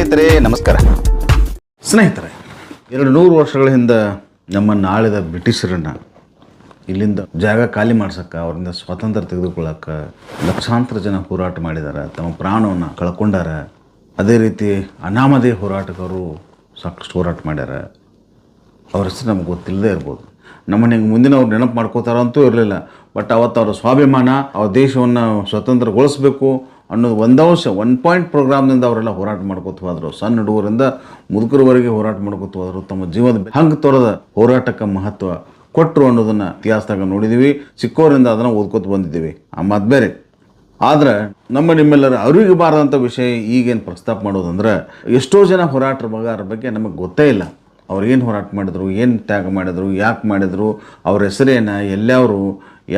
ಸ್ನೇಹಿತರೆ ನಮಸ್ಕಾರ. ಸ್ನೇಹಿತರೆ, 200 ವರ್ಷಗಳ ಹಿಂದೆ ನಮ್ಮನ್ನು ಆಳಿದ ಬ್ರಿಟಿಷರನ್ನು ಇಲ್ಲಿಂದ ಜಾಗ ಖಾಲಿ ಮಾಡ್ಸಕ್ಕೆ, ಅವರಿಂದ ಸ್ವಾತಂತ್ರ್ಯ ತೆಗೆದುಕೊಳ್ಳಕ್ಕೆ ಲಕ್ಷಾಂತರ ಜನ ಹೋರಾಟ ಮಾಡಿದ್ದಾರೆ, ತಮ್ಮ ಪ್ರಾಣವನ್ನು ಕಳ್ಕೊಂಡಾರ. ಅದೇ ರೀತಿ ಅನಾಮಧೇಯ ಹೋರಾಟಗಾರರು ಸಾಕಷ್ಟು ಹೋರಾಟ ಮಾಡ್ಯಾರ. ಅವ್ರ ಹೆಸರು ನಮ್ಗೆ ಗೊತ್ತಿಲ್ಲದೆ ಇರ್ಬೋದು. ನಮ್ಮನ್ನು ಹಿಂಗೆ ಮುಂದಿನವ್ರು ನೆನಪು ಮಾಡ್ಕೋತಾರಂತೂ ಇರಲಿಲ್ಲ. ಬಟ್ ಅವತ್ತು ಅವರ ಸ್ವಾಭಿಮಾನ, ಅವ್ರ ದೇಶವನ್ನು ಸ್ವತಂತ್ರಗೊಳಿಸಬೇಕು ಅನ್ನೋದು ಒನ್ ಪಾಯಿಂಟ್ ಪ್ರೋಗ್ರಾಮ್ನಿಂದ ಅವರೆಲ್ಲ ಹೋರಾಟ ಮಾಡ್ಕೋತ ಹೋದರು. ಸಣ್ಣ ಹುಡುಗರಿಂದ ಮುದುಕರವರೆಗೆ ಹೋರಾಟ ಮಾಡ್ಕೋತ ಹೋದರು. ತಮ್ಮ ಜೀವದ ಹಂಗೆ ತೋರದ ಹೋರಾಟಕ್ಕೆ ಮಹತ್ವ ಕೊಟ್ಟರು ಅನ್ನೋದನ್ನು ಇತಿಹಾಸದಾಗ ನೋಡಿದ್ದೀವಿ. ಚಿಕ್ಕವರಿಂದ ಅದನ್ನು ಓದ್ಕೋತ ಬಂದಿದ್ದೀವಿ. ಆ ಮಾತು ಬೇರೆ. ಆದರೆ ನಿಮ್ಮೆಲ್ಲರ ಅರಿವಿಗೆ ಬಾರದಂಥ ವಿಷಯ ಈಗೇನು ಪ್ರಸ್ತಾಪ ಮಾಡೋದಂದ್ರೆ, ಎಷ್ಟೋ ಜನ ಹೋರಾಟಗಾರರ ಬಗ್ಗೆ ನಮಗೆ ಗೊತ್ತೇ ಇಲ್ಲ. ಅವ್ರು ಏನು ಹೋರಾಟ ಮಾಡಿದ್ರು, ಏನು ತ್ಯಾಗ ಮಾಡಿದ್ರು, ಯಾಕೆ ಮಾಡಿದ್ರು, ಅವ್ರ ಹೆಸರೇನು, ಎಲ್ಲವರು,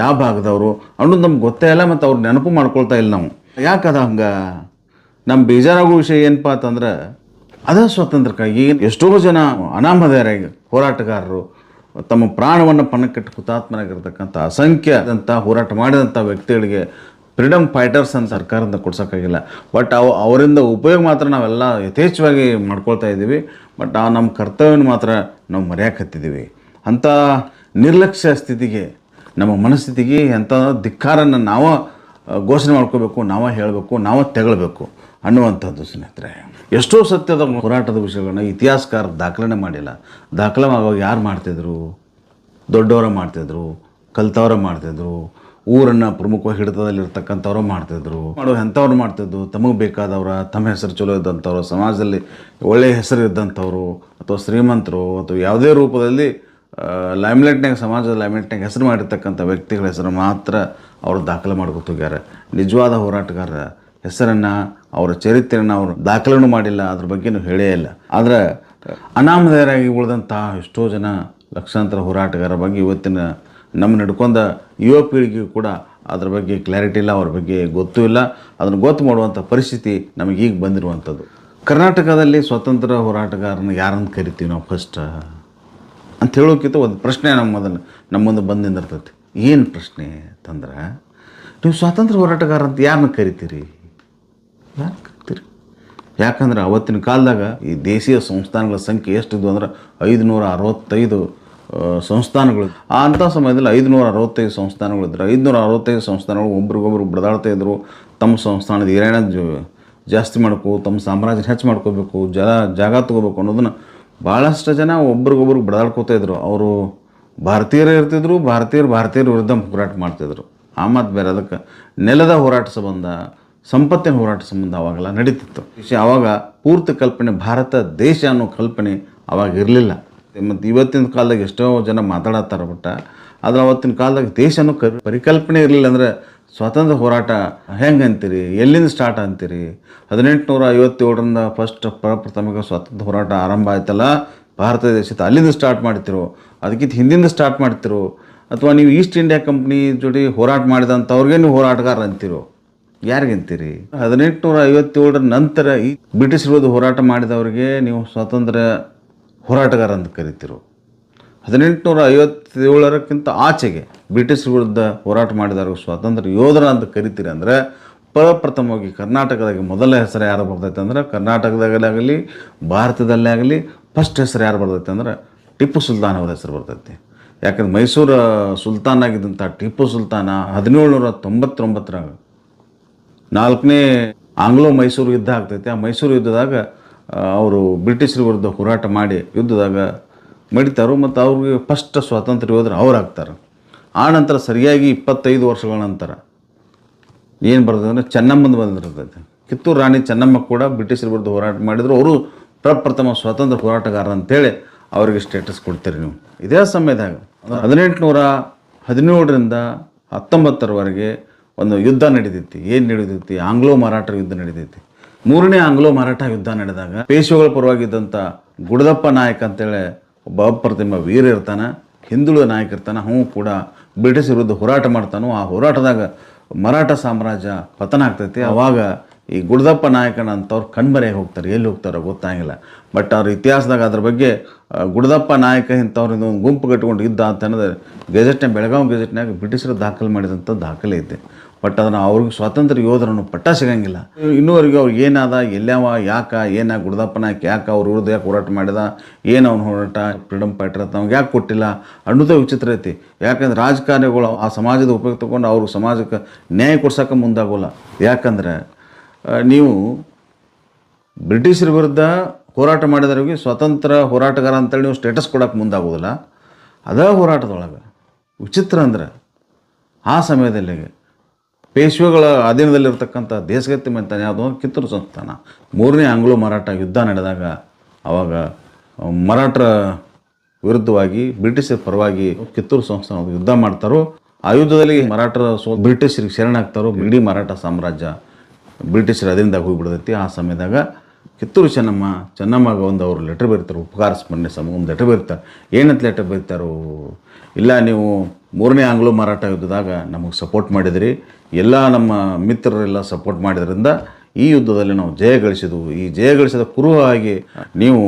ಯಾವ ಭಾಗದವರು ಅನ್ನೋದು ನಮ್ಗೆ ಗೊತ್ತೇ ಇಲ್ಲ. ಮತ್ತು ಅವ್ರು ನೆನಪು ಮಾಡ್ಕೊಳ್ತಾ ಇಲ್ಲ ನಾವು. ಯಾಕದ ಹಂಗೆ? ನಮ್ಮ ಬೇಜಾರಾಗೋ ವಿಷಯ ಏನಪ್ಪ ಅಂತಂದ್ರೆ, ಅದೇ ಸ್ವಾತಂತ್ರ್ಯಕ್ಕಾಗಿ ಎಷ್ಟೋ ಜನ ಅನಾಮಧೇಯರಾಗಿ ಹೋರಾಟಗಾರರು ತಮ್ಮ ಪ್ರಾಣವನ್ನು ಪಣಕ್ಕಿಟ್ಟು ಹುತಾತ್ಮರಾಗಿರ್ತಕ್ಕಂಥ ಅಸಂಖ್ಯದಂಥ ಹೋರಾಟ ಮಾಡಿದಂಥ ವ್ಯಕ್ತಿಗಳಿಗೆ ಫ್ರೀಡಮ್ ಫೈಟರ್ಸ್ ಅಂತ ಸರ್ಕಾರದಿಂದ ಕೊಡ್ಸೋಕ್ಕಾಗಿಲ್ಲ. ಬಟ್ ಅವರಿಂದ ಉಪಯೋಗ ಮಾತ್ರ ನಾವೆಲ್ಲ ಯಥೇಚ್ಛವಾಗಿ ಮಾಡ್ಕೊಳ್ತಾ ಇದ್ದೀವಿ. ಬಟ್ ನಮ್ಮ ಕರ್ತವ್ಯನ ಮಾತ್ರ ನಾವು ಮರೆಯಾಕತ್ತಿದ್ದೀವಿ. ಅಂಥ ನಿರ್ಲಕ್ಷ್ಯ ಸ್ಥಿತಿಗೆ, ನಮ್ಮ ಮನಸ್ಥಿತಿಗೆ ಅಂಥ ಧಿಕ್ಕಾರನ್ನು ನಾವು ಘೋಷಣೆ ಮಾಡ್ಕೋಬೇಕು, ನಾವೇ ಹೇಳಬೇಕು, ನಾವೇ ತೆಗೊಳ್ಬೇಕು ಅನ್ನುವಂಥದ್ದು. ಸ್ನೇಹಿತರೆ, ಎಷ್ಟೋ ಸತ್ಯದ ಹೋರಾಟದ ವಿಷಯಗಳನ್ನ ಇತಿಹಾಸಕಾರ ದಾಖಲನೆ ಮಾಡಿಲ್ಲ. ದಾಖಲೆ ಆಗುವಾಗ ಯಾರು ಮಾಡ್ತಿದ್ರು? ದೊಡ್ಡವರ ಮಾಡ್ತಿದ್ರು, ಕಲ್ತವ್ರ ಮಾಡ್ತಿದ್ರು, ಊರನ್ನು ಪ್ರಮುಖವಾಗಿ ಹಿಡಿತದಲ್ಲಿರ್ತಕ್ಕಂಥವ್ರು ಮಾಡ್ತಿದ್ರು, ಎಂಥವ್ರು ಮಾಡ್ತಿದ್ರು. ತಮಗೆ ಬೇಕಾದವ್ರ, ತಮ್ಮ ಹೆಸರು ಚಲೋ ಇದ್ದಂಥವ್ರು, ಸಮಾಜದಲ್ಲಿ ಒಳ್ಳೆಯ ಹೆಸರು ಇದ್ದಂಥವ್ರು, ಅಥವಾ ಶ್ರೀಮಂತರು, ಅಥವಾ ಯಾವುದೇ ರೂಪದಲ್ಲಿ ಲೈಮ್ಲೈಟ್ನಾಗ, ಸಮಾಜದ ಲೈಮ್ಲೈಟ್ನಾಗ ಹೆಸರು ಮಾಡಿರ್ತಕ್ಕಂಥ ವ್ಯಕ್ತಿಗಳ ಹೆಸರು ಮಾತ್ರ ಅವರು ದಾಖಲೆ ಮಾಡ್ಕೊತೋಗ್ಯಾರ. ನಿಜವಾದ ಹೋರಾಟಗಾರರ ಹೆಸರನ್ನು, ಅವರ ಚರಿತ್ರೆಯನ್ನು ಅವರು ದಾಖಲೆನೂ ಮಾಡಿಲ್ಲ, ಅದ್ರ ಬಗ್ಗೆನೂ ಹೇಳೇ ಇಲ್ಲ. ಆದರೆ ಅನಾಮಧೇಯರಾಗಿ ಉಳಿದಂಥ ಎಷ್ಟೋ ಜನ ಲಕ್ಷಾಂತರ ಹೋರಾಟಗಾರರ ಬಗ್ಗೆ ಇವತ್ತಿನ ನಮ್ಮ ನಡ್ಕೊಂಡ ಯುವ ಪೀಳಿಗೆಗೂ ಕೂಡ ಅದ್ರ ಬಗ್ಗೆ ಕ್ಲಾರಿಟಿ ಇಲ್ಲ, ಅವ್ರ ಬಗ್ಗೆ ಗೊತ್ತೂ ಇಲ್ಲ. ಅದನ್ನು ಗೊತ್ತು ಮಾಡುವಂಥ ಪರಿಸ್ಥಿತಿ ನಮಗೀಗ ಬಂದಿರುವಂಥದ್ದು. ಕರ್ನಾಟಕದಲ್ಲಿ ಸ್ವತಂತ್ರ ಹೋರಾಟಗಾರನ ಯಾರನ್ನು ಕರಿತೀವಿ ನಾವು ಫಸ್ಟ್ ಅಂತ ಹೇಳೋಕ್ಕಿಂತ ಒಂದು ಪ್ರಶ್ನೆ ನಮ್ಮ ಮುಂದೆ ಬಂದು ನಿಂದಿರ್ತೈತಿ. ಏನು ಪ್ರಶ್ನೆ ಅಂತಂದ್ರೆ, ನೀವು ಸ್ವಾತಂತ್ರ್ಯ ಹೋರಾಟಗಾರ ಅಂತ ಯಾರನ್ನ ಕರಿತೀರಿ? ಯಾರು ಕರಿತೀರಿ? ಯಾಕಂದ್ರೆ ಅವತ್ತಿನ ಕಾಲದಾಗ ಈ ದೇಶೀಯ ಸಂಸ್ಥಾನಗಳ ಸಂಖ್ಯೆ ಎಷ್ಟಿದ್ವು ಅಂದ್ರೆ 565 ಸಂಸ್ಥಾನಗಳು. ಅಂಥ ಸಮಯದಲ್ಲಿ 565 ಸಂಸ್ಥಾನಗಳಿದ್ರು. 565 ಸಂಸ್ಥಾನಗಳು ಒಬ್ರಿಗೊಬ್ರು ಬಡದಾಡ್ತಾ ಇದ್ರು. ತಮ್ಮ ಸಂಸ್ಥಾನದ ಏರಿಯಾಣ ಜಾಸ್ತಿ ಮಾಡ್ಕೋ, ತಮ್ಮ ಸಾಮ್ರಾಜ್ಯ ಹೆಚ್ಚು ಮಾಡ್ಕೋಬೇಕು, ಜಾಗ ತೊಗೋಬೇಕು ಅನ್ನೋದನ್ನು ಭಾಳಷ್ಟು ಜನ ಒಬ್ರಿಗೊಬ್ರು ಬಡದಾಡ್ಕೋತಾ ಇದ್ರು. ಅವರು ಭಾರತೀಯರೇ ಇರ್ತಿದ್ರು, ಭಾರತೀಯರ ವಿರುದ್ಧ ಹೋರಾಟ ಮಾಡ್ತಿದ್ರು. ಆ ಮಾತು ಬೇರೆ. ಅದಕ್ಕೆ ನೆಲದ ಹೋರಾಟ ಸಂಬಂಧ, ಸಂಪತ್ತಿನ ಹೋರಾಟ ಸಂಬಂಧ ಅವಾಗೆಲ್ಲ ನಡೀತಿತ್ತು. ಆವಾಗ ಪೂರ್ತಿ ಕಲ್ಪನೆ ಭಾರತ ದೇಶ ಅನ್ನೋ ಕಲ್ಪನೆ ಅವಾಗ ಇರಲಿಲ್ಲ. ಮತ್ತು ಇವತ್ತಿನ ಕಾಲದಾಗ ಎಷ್ಟೋ ಜನ ಮಾತಾಡತ್ತಾರೆ. ಬಟ್ ಆದರೆ ಅವತ್ತಿನ ಕಾಲದಾಗ ದೇಶನೂ ಪರಿಕಲ್ಪನೆ ಇರಲಿಲ್ಲ. ಅಂದರೆ ಸ್ವಾತಂತ್ರ್ಯ ಹೋರಾಟ ಹೆಂಗೆ ಅಂತೀರಿ, ಎಲ್ಲಿಂದ ಸ್ಟಾರ್ಟ್ ಅಂತೀರಿ? 1857ರಿಂದ ಪ್ರಪ್ರಥಮಿಕ ಸ್ವಾತಂತ್ರ್ಯ ಹೋರಾಟ ಆರಂಭ ಆಯ್ತಲ್ಲ ಭಾರತ ದೇಶದ, ಅಲ್ಲಿಂದ ಸ್ಟಾರ್ಟ್ ಮಾಡ್ತಿರೋ, ಅದಕ್ಕಿಂತ ಹಿಂದಿಂದ ಸ್ಟಾರ್ಟ್ ಮಾಡ್ತಿರೋ, ಅಥವಾ ನೀವು ಈಸ್ಟ್ ಇಂಡಿಯಾ ಕಂಪ್ನಿ ಜೊತೆ ಹೋರಾಟ ಮಾಡಿದಂಥವ್ರಿಗೆ ನೀವು ಹೋರಾಟಗಾರ ಅಂತಿರೋ? ಯಾರಿಗಂತೀರಿ? 1857 ನಂತರ ಈ ಬ್ರಿಟಿಷ್ ವಿರುದ್ಧ ಹೋರಾಟ ಮಾಡಿದವ್ರಿಗೆ ನೀವು ಸ್ವಾತಂತ್ರ್ಯ ಹೋರಾಟಗಾರ ಅಂತ ಕರಿತಿರು. 1857ಕ್ಕಿಂತ ಆಚೆಗೆ ಬ್ರಿಟಿಷ್ ವಿರುದ್ಧ ಹೋರಾಟ ಮಾಡಿದವ್ರಿಗೆ ಸ್ವಾತಂತ್ರ್ಯ ಯೋಧರ ಅಂತ ಕರಿತೀರಿ. ಅಂದರೆ ಪ್ರಪ್ರಥಮವಾಗಿ ಕರ್ನಾಟಕದಾಗ ಮೊದಲ ಹೆಸರು ಯಾರು ಬರ್ತೈತೆ ಅಂದ್ರೆ, ಕರ್ನಾಟಕದಾಗಲಾಗಲಿ ಭಾರತದಲ್ಲೇ ಆಗಲಿ ಫಸ್ಟ್ ಹೆಸರು ಯಾರು ಬರ್ತೈತೆ ಅಂದ್ರೆ ಟಿಪ್ಪು ಸುಲ್ತಾನ್ ಅವ್ರ ಹೆಸರು ಬರ್ತೈತಿ. ಯಾಕಂದ್ರೆ ಮೈಸೂರು ಸುಲ್ತಾನ್ ಆಗಿದ್ದಂಥ ಟಿಪ್ಪು ಸುಲ್ತಾನ 1799 4ನೇ ಆಂಗ್ಲೋ ಮೈಸೂರು ಯುದ್ಧ ಆಗ್ತೈತಿ. ಆ ಮೈಸೂರು ಯುದ್ಧದಾಗ ಅವರು ಬ್ರಿಟಿಷರ ವಿರುದ್ಧ ಹೋರಾಟ ಮಾಡಿ ಯುದ್ಧದಾಗ ಮಡಿತಾರು. ಮತ್ತು ಅವ್ರಿಗೆ ಫಸ್ಟ್ ಸ್ವಾತಂತ್ರ್ಯ ಯೋಧರು ಅವ್ರು ಆಗ್ತಾರೆ. ಆ ನಂತರ ಸರಿಯಾಗಿ 25 ವರ್ಷಗಳ ನಂತರ ಏನು ಬರ್ತದೆ ಅಂದರೆ ಚೆನ್ನಮ್ಮಂದು ಬಂದಿರ್ತೈತೆ. ಕಿತ್ತೂರು ರಾಣಿ ಚೆನ್ನಮ್ಮ ಕೂಡ ಬ್ರಿಟಿಷರ ವಿರುದ್ಧ ಹೋರಾಟ ಮಾಡಿದ್ರು. ಅವರು ಪ್ರಪ್ರಥಮ ಸ್ವಾತಂತ್ರ್ಯ ಹೋರಾಟಗಾರ ಅಂತೇಳಿ ಅವರಿಗೆ ಸ್ಟೇಟಸ್ ಕೊಡ್ತೀರಿ ನೀವು. ಇದೇ ಸಮಯದಾಗ 1817ರಿಂದ 19ವರೆಗೆ ಒಂದು ಯುದ್ಧ ನಡೀತೈತಿ. ಏನು ನಡೀತೈತಿ? ಆಂಗ್ಲೋ ಮರಾಠರ ಯುದ್ಧ ನಡೀತೈತಿ. 3ನೇ ಆಂಗ್ಲೋ ಮರಾಠ ಯುದ್ಧ ನಡೆದಾಗ ಪೇಶ್ವೆಗಳ ಪರವಾಗಿದ್ದಂಥ ಗುಡದಪ್ಪ ನಾಯಕ ಅಂತೇಳಿ ಒಬ್ಬ ಅಪ್ರತಿಮ ವೀರ ಇರ್ತಾನೆ, ಹಿಂದುಳಿದ ನಾಯಕ ಇರ್ತಾನೆ. ಅವನು ಕೂಡ ಬ್ರಿಟಿಷ್ ವಿರುದ್ಧ ಹೋರಾಟ ಮಾಡ್ತಾನೋ. ಆ ಹೋರಾಟದಾಗ ಮರಾಠ ಸಾಮ್ರಾಜ್ಯ ಪತನ ಆಗ್ತೈತಿ. ಆವಾಗ ಈ ಗುಡದಪ್ಪ ನಾಯಕನ ಅಂತವ್ರು ಕಣ್ಮರೆಯಾಗಿ ಹೋಗ್ತಾರೆ. ಎಲ್ಲಿ ಹೋಗ್ತಾರೋ ಗೊತ್ತಾಗಿಲ್ಲ. ಬಟ್ ಅವ್ರ ಇತಿಹಾಸದಾಗ ಅದ್ರ ಬಗ್ಗೆ ಗುಡದಪ್ಪ ನಾಯಕ ಇಂಥವ್ರಿಂದ ಒಂದು ಗುಂಪು ಕಟ್ಕೊಂಡು ಇದ್ದ ಅಂತ ಅನ್ನೋದು ಗೆಜೆಟ್ನಾಗ, ಬೆಳಗಾವಿ ಗೆಜೆಟ್ನಾಗ ಬ್ರಿಟಿಷರು ದಾಖಲೆ ಮಾಡಿದಂಥ ದಾಖಲೆ ಐತೆ. ಬಟ್ ಅದನ್ನು ಅವ್ರಿಗೆ ಸ್ವಾತಂತ್ರ್ಯ ಯೋಧರನ್ನು ಪಟ್ಟ ಸಿಗಂಗಿಲ್ಲ. ಇನ್ನೂವರೆಗೂ ಅವ್ರಿಗೆ ಏನಾದ, ಎಲ್ಲವ, ಏನ ಗುಡದಪ್ಪ ನಾಯಕ ಯಾಕೆ ಅವ್ರ ವಿರುದ್ಧ ಯಾಕೆ ಹೋರಾಟ ಮಾಡಿದ, ಏನು ಅವ್ನು ಹೋರಾಟ ಫ್ರೀಡಮ್ ಫೈಟರ್ ಅಂತ ಅವ್ನಿಗೆ ಯಾಕೆ ಕೊಟ್ಟಿಲ್ಲ ಅನ್ನೋದೇ ವಿಚಿತ್ರ ಐತಿ. ಯಾಕಂದ್ರೆ ರಾಜಕಾರಣಿಗಳು ಆ ಸಮಾಜದ ಉಪಯೋಗ ತೊಗೊಂಡು ಅವ್ರಿಗೆ ಸಮಾಜಕ್ಕೆ ನ್ಯಾಯ ಕೊಡ್ಸೋಕೆ ಮುಂದಾಗೋಲ್ಲ. ಯಾಕಂದ್ರೆ ನೀವು ಬ್ರಿಟಿಷರ ವಿರುದ್ಧ ಹೋರಾಟ ಮಾಡಿದವ್ರಿಗೆ ಸ್ವತಂತ್ರ ಹೋರಾಟಗಾರ ಅಂತೇಳಿ ನೀವು ಸ್ಟೇಟಸ್ ಕೊಡೋಕೆ ಮುಂದಾಗೋದಿಲ್ಲ. ಅದೇ ಹೋರಾಟದೊಳಗೆ ವಿಚಿತ್ರ ಅಂದ್ರೆ ಆ ಸಮಯದಲ್ಲಿ ಪೇಶ್ವೆಗಳ ಅಧೀನದಲ್ಲಿರ್ತಕ್ಕಂಥ ದೇಶಗತಿ ಮಂತಾನೆ ಯಾವುದೋ ಕಿತ್ತೂರು ಸಂಸ್ಥಾನ, 3ನೇ ಆಂಗ್ಲೋ ಮರಾಠ ಯುದ್ಧ ನಡೆದಾಗ ಆವಾಗ ಮರಾಠರ ವಿರುದ್ಧವಾಗಿ ಬ್ರಿಟಿಷರ ಪರವಾಗಿ ಕಿತ್ತೂರು ಸಂಸ್ಥಾನ ಯುದ್ಧ ಮಾಡ್ತಾರೋ. ಆ ಯುದ್ಧದಲ್ಲಿ ಮರಾಠರ ಬ್ರಿಟಿಷರಿಗೆ ಶರಣಾಗ್ತಾರೋ. ಇಡೀ ಮರಾಠ ಸಾಮ್ರಾಜ್ಯ ಬ್ರಿಟಿಷರ ಅಧೀನದಾಗ ಹೋಗಿಬಿಡ್ತೈತಿ. ಆ ಸಮಯದಾಗ ಕಿತ್ತೂರು ಚೆನ್ನಮ್ಮಗೆ ಒಂದು ಅವರು ಲೆಟ್ರ್ ಬರೀತಾರೆ, ಉಪಕಾರ ಸ್ಮರಣೆ ಸಮ ಒಂದು ಲೆಟ್ರ್ ಬರೀತಾರೆ. ಏನಂತ ಲೆಟ್ರ್ ಬರೀತಾರೋ, ಇಲ್ಲ ನೀವು 3ನೇ ಆಂಗ್ಲೋ ಮರಾಠ ಯುದ್ಧದಾಗ ನಮಗೆ ಸಪೋರ್ಟ್ ಮಾಡಿದಿರಿ, ಎಲ್ಲ ನಮ್ಮ ಮಿತ್ರರೆಲ್ಲ ಸಪೋರ್ಟ್ ಮಾಡಿದ್ರಿಂದ ಈ ಯುದ್ಧದಲ್ಲಿ ನಾವು ಜಯ ಗಳಿಸಿದ್ವು. ಈ ಜಯ ಗಳಿಸಿದ ಕುರುವಾಗಿ ನೀವು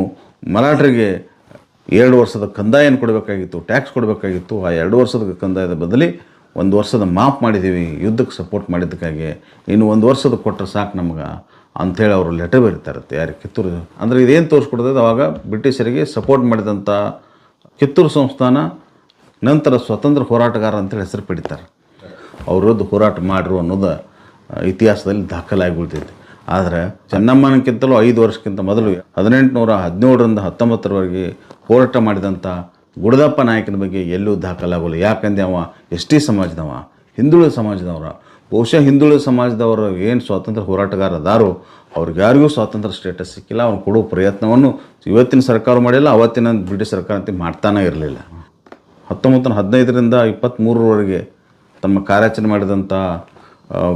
ಮರಾಠರಿಗೆ 2 ವರ್ಷದ ಕಂದಾಯನ ಕೊಡಬೇಕಾಗಿತ್ತು, ಟ್ಯಾಕ್ಸ್ ಕೊಡಬೇಕಾಗಿತ್ತು. ಆ 2 ವರ್ಷದ ಕಂದಾಯದ ಬದಲಿ 1 ವರ್ಷದ ಮಾಫ್ ಮಾಡಿದ್ದೀವಿ ಯುದ್ಧಕ್ಕೆ ಸಪೋರ್ಟ್ ಮಾಡಿದ್ದಕ್ಕಾಗಿ, ಇನ್ನು 1 ವರ್ಷದ ಕೊಟ್ಟರೆ ಸಾಕು ನಮ್ಗೆ ಅಂಥೇಳಿ ಅವರು ಲೆಟರ್ ಬರೀತಾರತ್ತೆ. ಯಾರಿಗೆ? ಕಿತ್ತೂರು. ಅಂದರೆ ಇದೇನು ತೋರಿಸ್ಕೊಡ್ತದೆ, ಅವಾಗ ಬ್ರಿಟಿಷರಿಗೆ ಸಪೋರ್ಟ್ ಮಾಡಿದಂಥ ಕಿತ್ತೂರು ಸಂಸ್ಥಾನ ನಂತರ ಸ್ವತಂತ್ರ ಹೋರಾಟಗಾರ ಅಂತೇಳಿ ಹೆಸರು ಪಡಿತಾರೆ. ಅವ್ರ ವಿರುದ್ಧ ಹೋರಾಟ ಮಾಡಿರು ಅನ್ನೋದು ಇತಿಹಾಸದಲ್ಲಿ ದಾಖಲಾಗಿ ಉಳಿತೈತೆ. ಆದರೆ ಚೆನ್ನಮ್ಮನಕ್ಕಿಂತಲೂ 5 ವರ್ಷಕ್ಕಿಂತ ಮೊದಲು 1817ರಿಂದ 19ವರೆಗೆ ಹೋರಾಟ ಮಾಡಿದಂಥ ಗುಡದಪ್ಪ ನಾಯಕನ ಬಗ್ಗೆ ಎಲ್ಲೂ ದಾಖಲಾಗೋಲ್ಲ. ಯಾಕಂದರೆ ಅವ ST ಸಮಾಜದವ, ಹಿಂದುಳಿದ ಸಮಾಜದವರ. ಬಹುಶಃ ಹಿಂದುಳಿದ ಸಮಾಜದವರು ಏನು ಸ್ವಾತಂತ್ರ್ಯ ಹೋರಾಟಗಾರ ಅದಾರೋ ಅವ್ರಿಗಾರಿಗೂ ಸ್ವಾತಂತ್ರ್ಯ ಸ್ಟೇಟಸ್ ಸಿಕ್ಕಿಲ್ಲ. ಅವ್ನು ಕೊಡೋ ಪ್ರಯತ್ನವನ್ನು ಇವತ್ತಿನ ಸರ್ಕಾರ ಮಾಡಿಲ್ಲ, ಅವತ್ತಿನ ಬ್ರಿಟಿಷ್ ಸರ್ಕಾರ ಅಂತ ಮಾಡ್ತಾನೇ ಇರಲಿಲ್ಲ. 1915ರಿಂದ 23ರವರೆಗೆ ತಮ್ಮ ಕಾರ್ಯಾಚರಣೆ ಮಾಡಿದಂಥ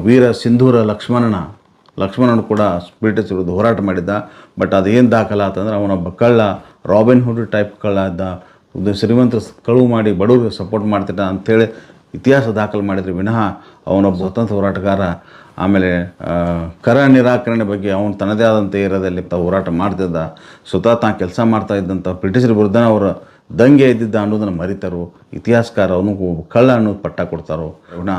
ವೀರ ಸಿಂಧೂರ ಲಕ್ಷ್ಮಣನು ಕೂಡ ಬ್ರಿಟಿಷ್ ವಿರುದ್ಧ ಹೋರಾಟ ಮಾಡಿದ್ದ. ಬಟ್ ಅದೇನು ದಾಖಲಾತಂದ್ರೆ ಅವನೊಬ್ಬ ಕಳ್ಳ, ರಾಬಿನ್ ಹುಡ್ ಟೈಪ್ ಕಳ್ಳ ಇದ್ದ, ಶ್ರೀಮಂತರು ಕಳುವು ಮಾಡಿ ಬಡವರಿಗೆ ಸಪೋರ್ಟ್ ಮಾಡ್ತಿದ್ದ ಅಂಥೇಳಿ ಇತಿಹಾಸ ದಾಖಲೆ ಮಾಡಿದರೆ ವಿನಃ ಅವನೊಬ್ಬ ಸ್ವತಂತ್ರ ಹೋರಾಟಗಾರ. ಆಮೇಲೆ ಕರ ನಿರಾಕರಣೆ ಬಗ್ಗೆ ಅವನು ತನ್ನದೇ ಆದಂಥ ಏರಿಯಾದಲ್ಲಿ ಹೋರಾಟ ಮಾಡ್ತಿದ್ದ. ಸ್ವತಃ ತಾನು ಕೆಲಸ ಮಾಡ್ತಾ ಇದ್ದಂಥ ಬ್ರಿಟಿಷರ ವಿರುದ್ಧ ಅವರು ದಂಗೆ ಇದ್ದಿದ್ದ ಅನ್ನೋದನ್ನು ಮರಿತಾರೋ. ಇತಿಹಾಸಕಾರ ಅವನಿಗೂ ಕಳ್ಳ ಅನ್ನೋದು ಪಟ್ಟ ಕೊಡ್ತಾರೋ. ಅವನ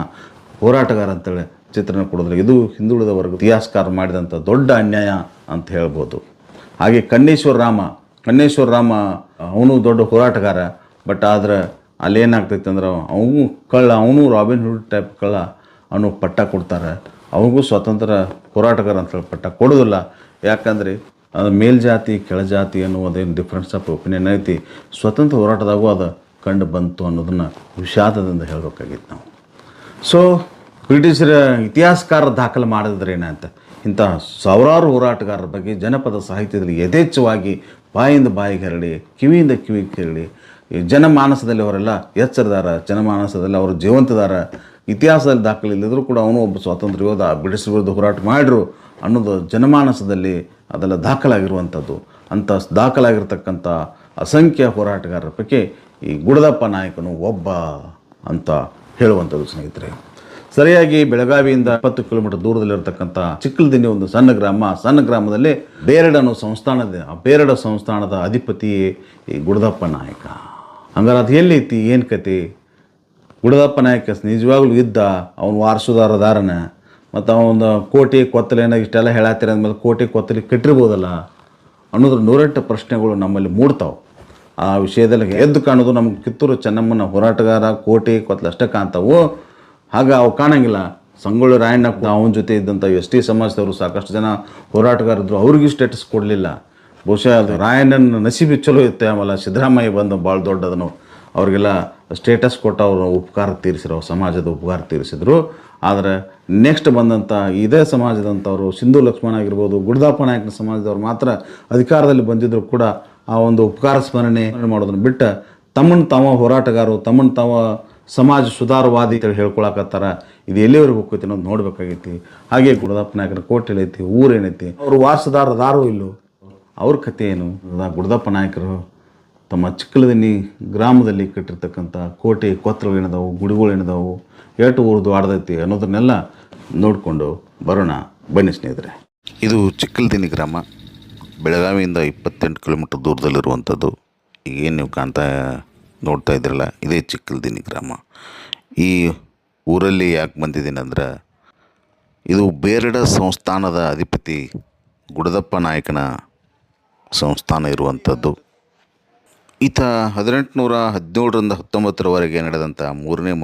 ಹೋರಾಟಗಾರ ಅಂತೇಳಿ ಚಿತ್ರಣ ಕೊಡಿದ್ರೆ ಇದು ಹಿಂದುಳಿದ ವರ್ಗ ಇತಿಹಾಸಕಾರ ಮಾಡಿದಂಥ ದೊಡ್ಡ ಅನ್ಯಾಯ ಅಂತ ಹೇಳ್ಬೋದು. ಹಾಗೆ ಕನ್ನೇಶ್ವರ ರಾಮ ಅವನು ದೊಡ್ಡ ಹೋರಾಟಗಾರ. ಬಟ್ ಆದರೆ ಅಲ್ಲೇನಾಗ್ತೈತೆ ಅಂದ್ರೆ ಅವನು ಕಳ್ಳ, ಅವನು ರಾಬಿನ್ ಹುಡ್ ಟೈಪ್ ಕಳ್ಳ ಅವನು ಪಟ್ಟ ಕೊಡ್ತಾರೆ. ಅವನಿಗೂ ಸ್ವತಂತ್ರ ಹೋರಾಟಗಾರ ಅಂತೇಳಿ ಪಟ್ಟ ಕೊಡೋದಿಲ್ಲ. ಯಾಕಂದರೆ ಅದು ಮೇಲ್ಜಾತಿ ಕೆಳಜಾತಿ ಅನ್ನುವುದೇನು ಡಿಫ್ರೆನ್ಸ್ ಆಫ್ ಒಪಿನಿಯನ್ ಐತಿ, ಸ್ವತಂತ್ರ ಹೋರಾಟದಾಗೂ ಅದು ಕಂಡು ಬಂತು ಅನ್ನೋದನ್ನು ವಿಷಾದದಿಂದ ಹೇಳಬೇಕಾಗಿತ್ತು ನಾವು. ಸೊ ಬ್ರಿಟಿಷರ ಇತಿಹಾಸಕಾರ ದಾಖಲೆ ಮಾಡಿದ್ರೆ ಏನಂತ, ಇಂಥ ಸಾವಿರಾರು ಹೋರಾಟಗಾರರ ಬಗ್ಗೆ ಜನಪದ ಸಾಹಿತ್ಯದಲ್ಲಿ ಯಥೇಚ್ಛವಾಗಿ ಬಾಯಿಂದ ಬಾಯಿಗೆ ಹರಡಿ, ಕಿವಿಯಿಂದ ಕಿವಿಗೆ ಹರಡಿ, ಜನಮಾನಸದಲ್ಲಿ ಅವರೆಲ್ಲ ಎಚ್ಚರದಾರ, ಜನಮಾನಸದಲ್ಲಿ ಅವರು ಜೀವಂತದಾರ. ಇತಿಹಾಸದಲ್ಲಿ ದಾಖಲೆ ಇಲ್ಲದರೂ ಕೂಡ ಅವನು ಒಬ್ಬ ಸ್ವಾತಂತ್ರ್ಯ ಯೋಧ, ಬ್ರಿಟಿಷ್ ವಿರುದ್ಧ ಹೋರಾಟ ಮಾಡಿದ್ರು ಅನ್ನೋದು ಜನಮಾನಸದಲ್ಲಿ ಅದೆಲ್ಲ ದಾಖಲಾಗಿರುವಂಥದ್ದು. ಅಂಥ ದಾಖಲಾಗಿರ್ತಕ್ಕಂಥ ಅಸಂಖ್ಯ ಹೋರಾಟಗಾರರ ಪೈಕಿ ಈ ಗುಡದಪ್ಪ ನಾಯಕನು ಒಬ್ಬ ಅಂತ ಹೇಳುವಂಥದ್ದು ಸ್ನೇಹಿತರೆ. ಸರಿಯಾಗಿ ಬೆಳಗಾವಿಯಿಂದ 20 ಕಿಲೋಮೀಟರ್ ದೂರದಲ್ಲಿರ್ತಕ್ಕಂಥ ಚಿಕ್ಕಲದಿನ್ನಿ ಒಂದು ಸಣ್ಣ ಗ್ರಾಮ. ಸಣ್ಣ ಗ್ರಾಮದಲ್ಲಿ ಬೇರಡ ಅನ್ನೋ ಸಂಸ್ಥಾನ ಇದೆ. ಆ ಬೇರಡ ಸಂಸ್ಥಾನದ ಅಧಿಪತಿ ಈ ಗುಡದಪ್ಪ ನಾಯಕ. ಹಂಗಾರೆ ಅದು ಎಲ್ಲೈತಿ, ಏನು ಕತೆ? ಗುಡದಪ್ಪ ನಾಯಕ ನಿಜವಾಗ್ಲೂ ಇದ್ದ, ಅವನು ವಾರಸುದಾರದಾರನ, ಮತ್ತು ಅವನ ಕೋಟೆ ಕೊತ್ತಲೇನ ಇಷ್ಟೆಲ್ಲ ಹೇಳತ್ತೀರ ಅಂದಮೇಲೆ ಕೋಟೆ ಕೊತ್ತಲಿ ಕಟ್ಟಿರ್ಬೋದಲ್ಲ ಅನ್ನೋದ್ರ 108 ಪ್ರಶ್ನೆಗಳು ನಮ್ಮಲ್ಲಿ ಮೂಡ್ತಾವೆ. ಆ ವಿಷಯದಲ್ಲಿ ಎದ್ದು ಕಾಣೋದು ನಮ್ಗೆ ಕಿತ್ತೂರು ಚೆನ್ನಮ್ಮನ ಹೋರಾಟಗಾರ, ಕೋಟೆ ಕೊತ್ತಲು ಅಷ್ಟೇ ಕಾಣ್ತಾವು. ಹಾಗೆ ಅವು ಕಾಣಂಗಿಲ್ಲ. ಸಂಗೊಳ್ಳಿ ರಾಯಣ್ಣ ಅವನ ಜೊತೆ ಇದ್ದಂಥ ST ಸಮಾಜದವರು ಸಾಕಷ್ಟು ಜನ ಹೋರಾಟಗಾರರು, ಅವ್ರಿಗೂ ಸ್ಟೇಟಸ್ ಕೊಡಲಿಲ್ಲ. ಬಹುಶಃ ಅದು ರಾಯಣ್ಣನ ನಸೀಬಿ ಚಲೋ ಇತ್ತೆ. ಆಮೇಲೆ ಸಿದ್ದರಾಮಯ್ಯ ಬಂದು ಭಾಳ ದೊಡ್ಡದನು, ಅವ್ರಿಗೆಲ್ಲ ಸ್ಟೇಟಸ್ ಕೊಟ್ಟು ಅವರು ಉಪಕಾರ ತೀರಿಸಿದ್ರು, ಸಮಾಜದ ಉಪಕಾರ ತೀರಿಸಿದ್ರು. ಆದರೆ ನೆಕ್ಸ್ಟ್ ಬಂದಂಥ ಇದೇ ಸಮಾಜದಂಥವರು, ಸಿಂಧು ಲಕ್ಷ್ಮಣ ಆಗಿರ್ಬೋದು, ಗುಡದಪ್ಪ ನಾಯಕನ ಸಮಾಜದವ್ರು ಮಾತ್ರ ಅಧಿಕಾರದಲ್ಲಿ ಬಂದಿದ್ದರೂ ಕೂಡ ಆ ಒಂದು ಉಪಕಾರ ಸ್ಮರಣೆ ಮಾಡೋದನ್ನು ಬಿಟ್ಟು ತಮ್ಮನ್ನು ತಾವ ಹೋರಾಟಗಾರರು, ತಮ್ಮನ್ನು ತಾವ ಸಮಾಜ ಸುಧಾರವಾದಿ ಅಂತೇಳಿ ಹೇಳ್ಕೊಳಕತ್ತಾರ. ಇದು ಎಲ್ಲಿವರೆಗೆ ಹೋಗ್ತೈತಿ ಅನ್ನೋದು ನೋಡ್ಬೇಕಾಗೈತಿ. ಹಾಗೆ ಗುಡದಪ್ಪ ನಾಯಕನ ಕೋಟೆ ಏನೈತಿ, ಊರೇನೈತಿ, ಅವರು ವಾರಸುದಾರದಾರು ಇಲ್ಲೋ, ಅವ್ರ ಕಥೆ ಏನು? ಗುಡದಪ್ಪ ನಾಯಕರು ತಮ್ಮ ಚಿಕ್ಕಲದಿನ್ನಿ ಗ್ರಾಮದಲ್ಲಿ ಕಟ್ಟಿರ್ತಕ್ಕಂಥ ಕೋಟೆ ಕೊತ್ತಲುಗಳೇನದಾವು, ಗುಡಿಗಳೇನದಾವು, ಎಷ್ಟು ಊರ್ದು ಆಡ್ದೈತಿ ಅನ್ನೋದನ್ನೆಲ್ಲ ನೋಡಿಕೊಂಡು ಬರೋಣ ಬನ್ನಿ ಸ್ನೇಹಿತರೆ. ಇದು ಚಿಕ್ಕಲದಿನ್ನಿ ಗ್ರಾಮ, ಬೆಳಗಾವಿಯಿಂದ 28 ಕಿಲೋಮೀಟರ್ ದೂರದಲ್ಲಿರುವಂಥದ್ದು. ಈಗೇನು ನೀವು ನೋಡ್ತಾ ಇದ್ರಲ್ಲ, ಇದೇ ಚಿಕ್ಕಲದಿನ್ನಿ ಗ್ರಾಮ. ಈ ಊರಲ್ಲಿ ಯಾಕೆ ಬಂದಿದ್ದೀನಿ ಅಂದ್ರೆ, ಇದು ಬೇರಡ ಸಂಸ್ಥಾನದ ಅಧಿಪತಿ ಗುಡದಪ್ಪ ನಾಯಕನ ಸಂಸ್ಥಾನ ಇರುವಂಥದ್ದು. ಈತ 1817ರಿಂದ 19ರವರೆಗೆ ನಡೆದಂಥ ಮೂರನೇ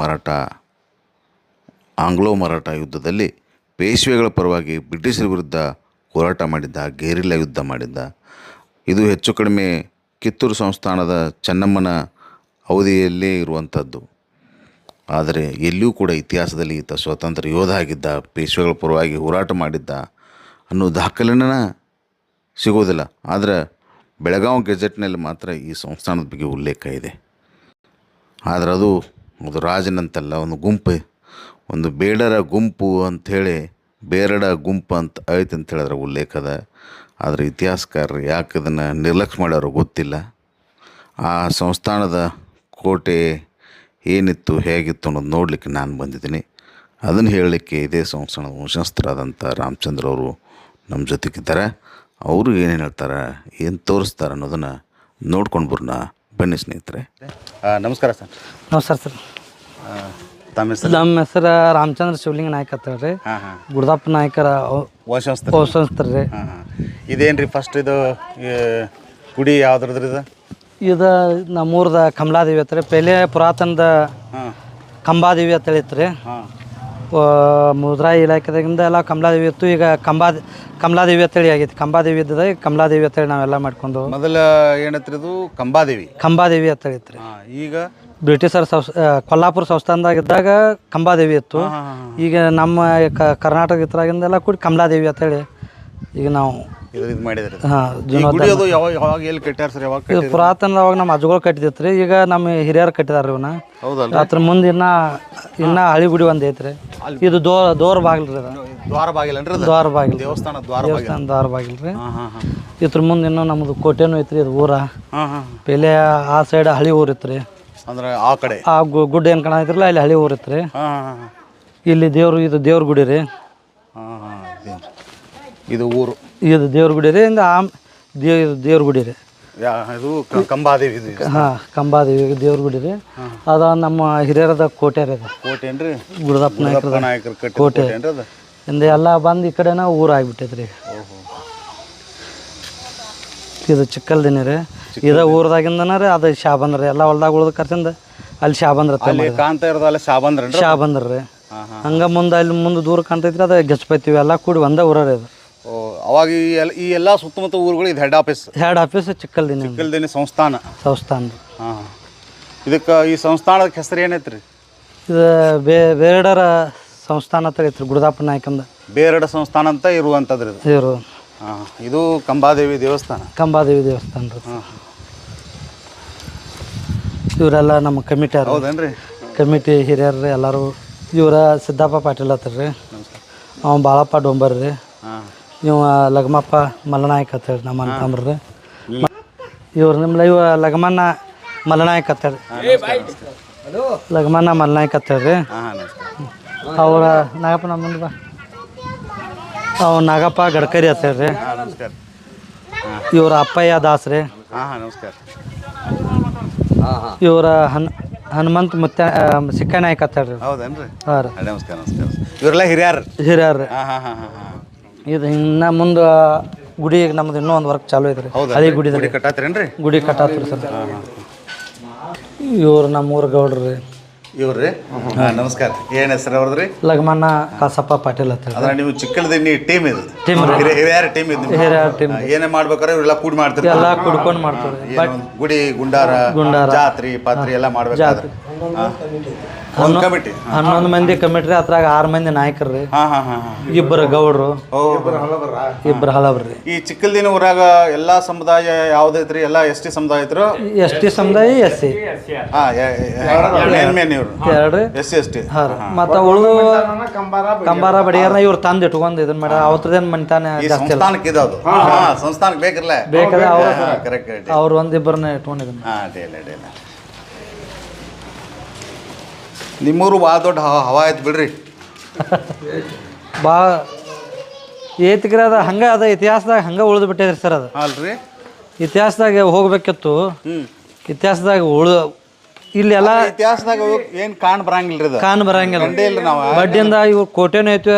ಆಂಗ್ಲೋ ಮರಾಠ ಯುದ್ಧದಲ್ಲಿ ಪೇಶ್ವೆಗಳ ಪರವಾಗಿ ಬ್ರಿಟಿಷರ ವಿರುದ್ಧ ಹೋರಾಟ ಮಾಡಿದ್ದ, ಗೆರಿಲ್ಲಾ ಯುದ್ಧ ಮಾಡಿದ್ದ. ಇದು ಹೆಚ್ಚು ಕಡಿಮೆ ಕಿತ್ತೂರು ಸಂಸ್ಥಾನದ ಚೆನ್ನಮ್ಮನ ಅವಧಿಯಲ್ಲೇ ಇರುವಂಥದ್ದು. ಆದರೆ ಎಲ್ಲಿಯೂ ಕೂಡ ಇತಿಹಾಸದಲ್ಲಿ ಈತ ಸ್ವತಂತ್ರ ಯೋಧ ಆಗಿದ್ದ, ಪೇಶ್ವೆಗಳ ಪರವಾಗಿ ಹೋರಾಟ ಮಾಡಿದ್ದ ಅನ್ನೋ ದಾಖಲೆನ ಸಿಗೋದಿಲ್ಲ. ಆದರೆ ಬೆಳಗಾವಿ ಗೆಜೆಟ್ನಲ್ಲಿ ಮಾತ್ರ ಈ ಸಂಸ್ಥಾನದ ಬಗ್ಗೆ ಉಲ್ಲೇಖ ಇದೆ. ಆದರೆ ಅದು ರಾಜನಂತಲ್ಲ, ಒಂದು ಬೇಡರ ಗುಂಪು ಅಂಥೇಳಿ ಬೇರಡ ಗುಂಪು ಅಂತ ಐತೆ ಅಂತ ಹೇಳಿದ್ರೆ ಉಲ್ಲೇಖದ. ಆದರೆ ಇತಿಹಾಸಕಾರರು ಯಾಕೆ ಇದನ್ನು ನಿರ್ಲಕ್ಷ್ಯ ಮಾಡ್ಯಾರೋ ಗೊತ್ತಿಲ್ಲ. ಆ ಸಂಸ್ಥಾನದ ಕೋಟೆ ಏನಿತ್ತು, ಹೇಗಿತ್ತು ಅನ್ನೋದು ನೋಡಲಿಕ್ಕೆ ನಾನು ಬಂದಿದ್ದೀನಿ. ಅದನ್ನು ಹೇಳಲಿಕ್ಕೆ ಇದೇ ಸಂಸ್ಥಾನದ ವಂಶಸ್ಥರಾದಂಥ ರಾಮಚಂದ್ರ ಅವರು ನಮ್ಮ ಜೊತೆಗಿದ್ದಾರೆ. ಅವರು ಏನೇನು ಹೇಳ್ತಾರೆ, ಏನು ತೋರಿಸ್ತಾರೆ ಅನ್ನೋದನ್ನು ನೋಡ್ಕೊಂಡು ಬರೋಣ ಬನ್ನಿ ಸ್ನೇಹಿತರೆ. ನಮಸ್ಕಾರ ಸರ್. ನಮಸ್ಕಾರ ಸರ್. ತಮ್ಮ ಹೆಸರು? ನಮ್ಮ ಹೆಸರು ರಾಮಚಂದ್ರ ಶಿವಲಿಂಗ ನಾಯ್ಕ ಅಂತ ಹೇಳ್ರಿ. ಗುಡದಪ್ಪ ನಾಯ್ಕರ ವಂಶಸ್ಥರು ರೀ. ಇದೇನು ರೀ ಫಸ್ಟ್ ಇದು ಗುಡಿ ಯಾವ್ದ್ರದ್ರಿ ಇದು? ಇದು ನಮ್ಮೂರದ ಕಮಲಾದೇವಿ ಅಂತ ರೀ. ಪೆಹ್ಲೆ ಪುರಾತನದ ಕಂಬಾದೇವಿ ಅಂತ ಹೇಳಿತ್ತು ರೀ. ಮುದ್ರಾಯಿ ಇಲಾಖೆದಾಗಿಂದ ಎಲ್ಲ ಕಮಲಾದೇವಿ ಇತ್ತು. ಈಗ ಕಮಲಾದೇವಿ ಅಂತೇಳಿ ಆಗೈತಿ. ಕಂಬಾದೇವಿ ಇದ್ದದ ಕಮಲಾದೇವಿ ಅಂತೇಳಿ ನಾವೆಲ್ಲ ಮಾಡ್ಕೊಂಡು ಮೊದಲ ಏನತ್ರಿ ಇದು? ಕಂಬಾದೇವಿ ಅಂತ ಹೇಳಿತ್ತು ರೀ. ಈಗ ಬ್ರಿಟಿಷರ ಕೊಲ್ಲಾಪುರ ಸಂಸ್ಥಾನದಾಗಿದ್ದಾಗ ಕಂಬಾದೇವಿ ಇತ್ತು. ಈಗ ನಮ್ಮ ಕರ್ನಾಟಕ ಇದ್ರಾಗಿಂದೆಲ್ಲ ಕೂಡಿ ಕಮಲಾದೇವಿ ಅಂತೇಳಿ ಈಗ ನಾವು ಇದು ಮಾಡಿದ್ರಿ. ಇದು ಪುರಾತನ ಅವಾಗ ನಮ್ಮ ಅಜ್ಜಗಳು ಕಟ್ಟಿದಿತ್ತು ರೀ. ಈಗ ನಮ್ಮ ಹಿರಿಯರು ಕಟ್ಟಿದಾರೆ ಇವನ್ನ. ಅದ್ರ ಮುಂದೆ ಇನ್ನ ಹಳಿ ಗುಡಿ ಒಂದು ಐತ್ರಿ. ಇದು ದೋರ್ ಬಾಗಿಲು ರೀ. ದ್ವಾರ ಬಾಗಿಲು ದೇವಸ್ಥಾನ ದ್ವಾರ ಬಾಗಿಲು ರೀ. ಇದ್ರ ಮುಂದೆ ಇನ್ನೂ ನಮ್ಮದು ಕೋಟೆನೂ ಐತ್ರಿ. ಇದು ಊರ ಪೆಹ್ಲೆ ಆ ಸೈಡ್ ಹಳಿ ಊರು ಇತ್ತು ರೀ. ಅಂದ್ರೆ ಆ ಕಡೆ ಆ ಗುಡ್ಡ ಏನು ಕಾಣತಿರಲ್ಲ ಅಲ್ಲಿ ಹಳಿ ಊರು ಇತ್ತು ರೀ. ಇಲ್ಲಿ ಇದು ದೇವ್ರ ಗುಡಿ ರೀ. ಇದು ಊರು, ಇದು ದೇವ್ರ ಗುಡಿ ರೀ. ಹಿಂಗೆ ದೇವ್ರ ಗುಡಿ ರೀ. ಇದು ಕಂಬಾದೇವಿ. ಕಂಬಾದೇವಿ ದೇವ್ರ ಗುಡಿ ರೀ. ಅದ ನಮ್ಮ ಹಿರಿಯರದ ಕೋಟೆ ರೀ. ಅದು ಕೋಟೆ ಏನ್ರಿ? ಗುಡದಪ್ಪ ನಾಯಕರ ಕೋಟೆ ಇಂದ ಎಲ್ಲ ಬಂದು ಈ ಕಡೆನ ಊರು ಆಗಿಬಿಟ್ಟೈತ್ರಿ. ಇದು ಚಿಕ್ಕಲ್ದಿನಿ ರೀ. ಇದ ಊರದಾಗಿಂದನ ರೀ. ಅದು ಶಾಬಂದ್ರ ರೀ. ಎಲ್ಲ ಹೊಲ್ದಾಗ ಉಳ್ದ ಕರ್ಸಿಂದ ಅಲ್ಲಿ ಶಾಬಂದ್ರ ಕಾಣ್ತಾ ಇರೋದಲ್ಲ ಶಾಬಂದ್ರ ರೀ. ಹಂಗ ಮುಂದೆ ಅಲ್ಲಿ ಮುಂದೆ ದೂರ ಕಾಣ್ತೈತ್ರಿ. ಅದು ಗೆಜ್ಪೈತಿವಿ ಎಲ್ಲ ಕೂಡಿ ಒಂದೇ ಊರ ರೀ ಅದು. ಅವಾಗ ಈ ಎಲ್ಲ ಸುತ್ತಮುತ್ತ ಊರುಗಳು ಇದು ಹೆಡ್ ಆಫೀಸ್ ಚಿಕ್ಕಲ್ದಿನಿ ಸಂಸ್ಥಾನ ಇದಕ್ಕೆ ಈ ಸಂಸ್ಥಾನದ ಹೆಸರು ಏನೈತ್ರಿ? ಇದು ಬೇರಡರ ಸಂಸ್ಥಾನ ಅಂತ ಐತ್ರಿ. ಗುಡದಪ್ಪ ನಾಯಕಂದ ಬೇರಡ ಸಂಸ್ಥಾನ ಅಂತ ಇರುವಂಥದ್ರಿ ಇವರು. ಇದು ಕಂಬಾದೇವಿ ದೇವಸ್ಥಾನ ರೀ. ಇವರೆಲ್ಲ ನಮ್ಮ ಕಮಿಟಿ ಹೌದೇನ್ರಿ? ಕಮಿಟಿ ಹಿರಿಯರು ಎಲ್ಲರೂ. ಇವರ ಸಿದ್ದಪ್ಪ ಪಾಟೀಲ್ ಹತ್ರ ರೀ. ಅವ ಬಾಳಪ್ಪ ಡೊಂಬರ್ ರೀ. ಇವ ಲಗಮಪ್ಪ ಮಲ್ಲನಾಯಕ್ ಅಂತ ಹೇಳಿ ನಮ್ಮ ಅಂತಂಬ್ರಿ ರೀ. ಇವ ಲಗಮನ್ನ ಮಲ್ಲನಾಯಕ್ ಅಂತ ಹೇಳಿ ಮಲ್ಲನಾಯಕ್ ಅಂತ ಹೇಳ್ರಿ. ಅವ್ರ ನಾಗಪ್ಪ ನಮ್ಮ ಮುಂದೆ ಬಾ. ಅವ ನಾಗಪ್ಪ ಗಡ್ಕರಿ ಅಂತ ಹೇಳ್ರಿ. ಇವ್ರ ಅಪ್ಪಯ್ಯ ದಾಸ್ ರೀ. ಇವ್ರ ಹನುಮಂತ ಸಿಕ್ಕನಾಯಕ್ ಅಂತ ಹೇಳ್ರಿ. ಇವರೆಲ್ಲ ಹಿರಿಯರು. ಇದು ಇನ್ನು ಮುಂದೆ ಗುಡಿ ನಮ್ದು ಇನ್ನೂ ಒಂದು ವರ್ಕ್ ಚಾಲು ಐತ್ರಿ. ಹಳಿ ಗುಡಿ ಕಟ್ಟಾತ್ರಿ ಸರ್. ಇವ್ರು ನಮ್ಮೂರ ಗೌಡ್ರು ರೀ. ಇವ್ರಿ ನಮಸ್ಕಾರ. ಏನು ಹೆಸರು ಅವ್ರದ್ರಿ? ಲಗಮನ್ನ ಕಾಸಪ್ಪ ಪಾಟೀಲ್ ಅಂತ ಹೇಳಿ. ಅಂದ್ರೆ ನೀವು ಚಿಕ್ಕಲ್ದಿನಿ ಟೀಮ್ ಇದು? ಹಿರಿಯರ ಟೀಮ್ ಇದು. ಏನೇ ಮಾಡ್ಬೇಕಾರೆ ಇವರೆಲ್ಲ ಕೂಡಿ ಮಾಡ್ತಾರೆ. ಎಲ್ಲ ಕುಡ್ಕೊಂಡು ಮಾಡ್ತಾರೆ. ಗುಡಿ ಗುಂಡಾರ ಜಾತ್ರಿ ಪಾತ್ರಿ ಎಲ್ಲ ಮಾಡ್ಬೇಕಾದ್ರೆ ಒಂದು ಕಮಿಟಿ 11 ಮಂದಿ ಕಮಿಟಿ. ಅದ್ರಾಗ 6 ಮಂದಿ ನಾಯಕರು ರೀ. ಇಬ್ಬರು ಗೌಡ್ರು, ಇಬ್ಬರು ಹಳಬ್ರಿ. ಈ ಚಿಕ್ಕಲ್ದಿನ ಊರಾಗ ಎಲ್ಲಾ ಸಮುದಾಯ ಯಾವ್ದೈತ್ರಿ? ಎಲ್ಲ ST ಸಮುದಾಯ ಐತ್ರು? ST ಸಮುದಾಯ, SC ಎರಡು SC ಮತ್ತ ಉಳಿದು ಕಂಬಾರ ಬಡಿಯಾರ ಇವ್ರು ತಂದು ಇಟ್ಕೊಂಡು ಇದನ್ನ ಮಾಡ. ಅವತ್ರದೇನು ಮನಿತಾನೆ ಸಂಸ್ಥಾನಕ್ಕೆ ಬೇಕಿರಲ್ಲ ಬೇಕಾದ್ರೆ ಅವ್ರು ಒಂದಿಬ್ಬರನ್ನ ಇಟ್ಕೊಂಡಿದ್ದೀನಿ. ನಿಮ್ಮೂರು ಭಾಳ ದೊಡ್ಡ ಹವಾ ಆಯ್ತು ಬಿಡ್ರಿ. ಭಾಳ ಏತಿಗ್ರಿ. ಅದು ಹಂಗೆ ಅದ ಇತಿಹಾಸದಾಗ ಹಂಗೆ ಉಳಿದು ಬಿಟ್ಟಿದ್ರಿ ಸರ್. ಅದು ಅಲ್ರಿ ಇತಿಹಾಸದಾಗ ಹೋಗ್ಬೇಕಿತ್ತು. ಇತಿಹಾಸದಾಗ ಇಲ್ಲಿ ಎಲ್ಲ ಇತಿಹಾಸದಾಗ ಏನು ಕಾಣ್ ಬರಂಗಿಲ್ರಿ ಇದು ಕಾನ್ ಬರಂಗಿಲ್ಲ ಇಲ್ರಿ ನಾವು ಬಡ್ಡಿಯಿಂದ ಇವ್ರು ಕೋಟೆನೂ ಐತಿ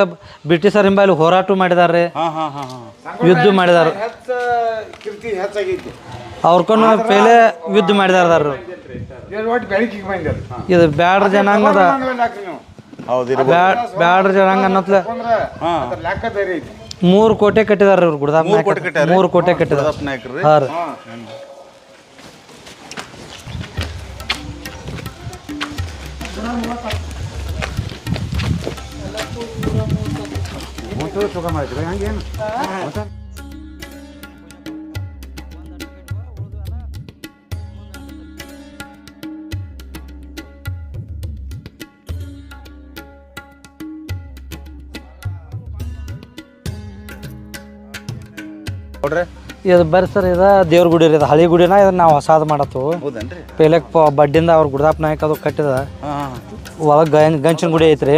ಬ್ರಿಟಿಷರ್ ಹಿಂಬಲ್ಲಿ ಹೋರಾಟ ಮಾಡಿದಾರೆ ಯುದ್ಧ ಮಾಡಿದಾರ ಅವ್ರಕೊಂಡು ಪೇಲೆ ಯುದ್ಧ ಮಾಡಿದಾರ ಇದು ಬ್ಯಾಡ್ರ ಜನಾಂಗದ ಬ್ಯಾಡ್ರ ಜನಾಂಗ ಅನ್ನತ್ಲೆ 3 ಕೋಟೆ ಕಟ್ಟಿದಾರ ಇವ್ರು ಗುಡ್ದಾಪ್ ನಾಯಕ 3 ಕೋಟೆ ಕಟ್ಟಿದಾರ ಹಾಂ ರೀ ಇದು ಬರ್ರಿ ಸರ್ ಇದು ದೇವ್ರ ಗುಡಿ ರೀ ಇದು ಹಳಿ ಗುಡಿನ ಇದನ್ನ ನಾವು ಹೊಸಾದ್ ಮಾಡತ್ತು ಪೇಲೆಕ್ ಬಡ್ಡಿಂದ ಅವ್ರ ಗುಡ್ದಾಪ್ ನಾಯಕ ಅದು ಕಟ್ಟಿದ ಒಳಗೆ ಗಂಚಿನ ಗುಡಿ ಐತ್ರಿ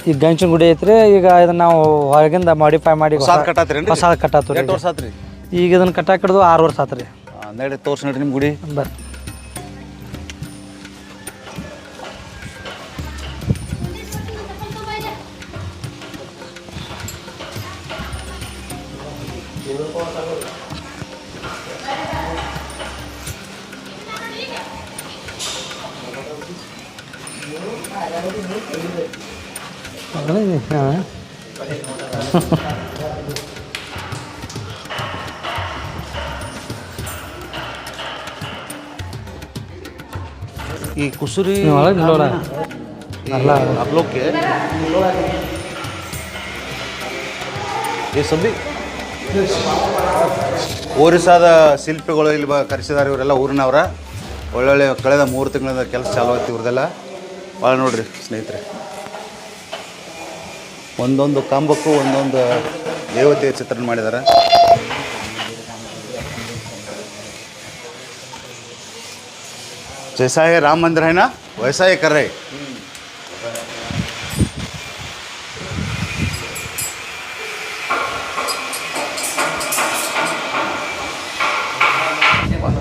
ಈಗ ಗಂಚಿನ ಗುಡಿ ಐತ್ರಿ ಈಗ ಇದನ್ನ ನಾವು ಹೊರಗಿಂದ ಮಾಡಿಫೈ ಮಾಡಿ ಹೊಸಾದ್ ಕಟ್ಟಾತ್ರಿ ಈಗ ಇದನ್ನ ಕಟ್ಟಾಕ್ ಹಿಡಿದು 6 ವರ್ಷ ಆತ್ರಿ ನಡಿ ತೋರ್ಸಿ ನಡ್ರಿ ನಿಮ್ಮ ಗುಡಿ ಬರ್ರಿ ಈ ಕುಸುರಿ ಒಳಗೆ ನೋಡ ಅಲ್ಲ आप लोग के ये सभी ಒರಿಸ್ಸಾದ ಶಿಲ್ಪಿಗಳು ಇಲ್ಲಿ ಕರೆಸಿದಾರೆ ಇವರೆಲ್ಲ ಊರಿನವ್ರ ಒಳ್ಳೊಳ್ಳೆ ಕಳೆದ 3 ತಿಂಗಳಿಂದ ಕೆಲಸ ಚಾಲು ಆಯ್ತು ಇವ್ರದೆಲ್ಲ ಭಾಳ ನೋಡ್ರಿ ಸ್ನೇಹಿತರೆ ಒಂದೊಂದು ಕಂಬಕ್ಕೂ ಒಂದೊಂದು ದೇವತೆಯ ಚಿತ್ರಣ ಮಾಡಿದ್ದಾರೆ जैसा है राम मंदिर है ना वैसा ही कर रहे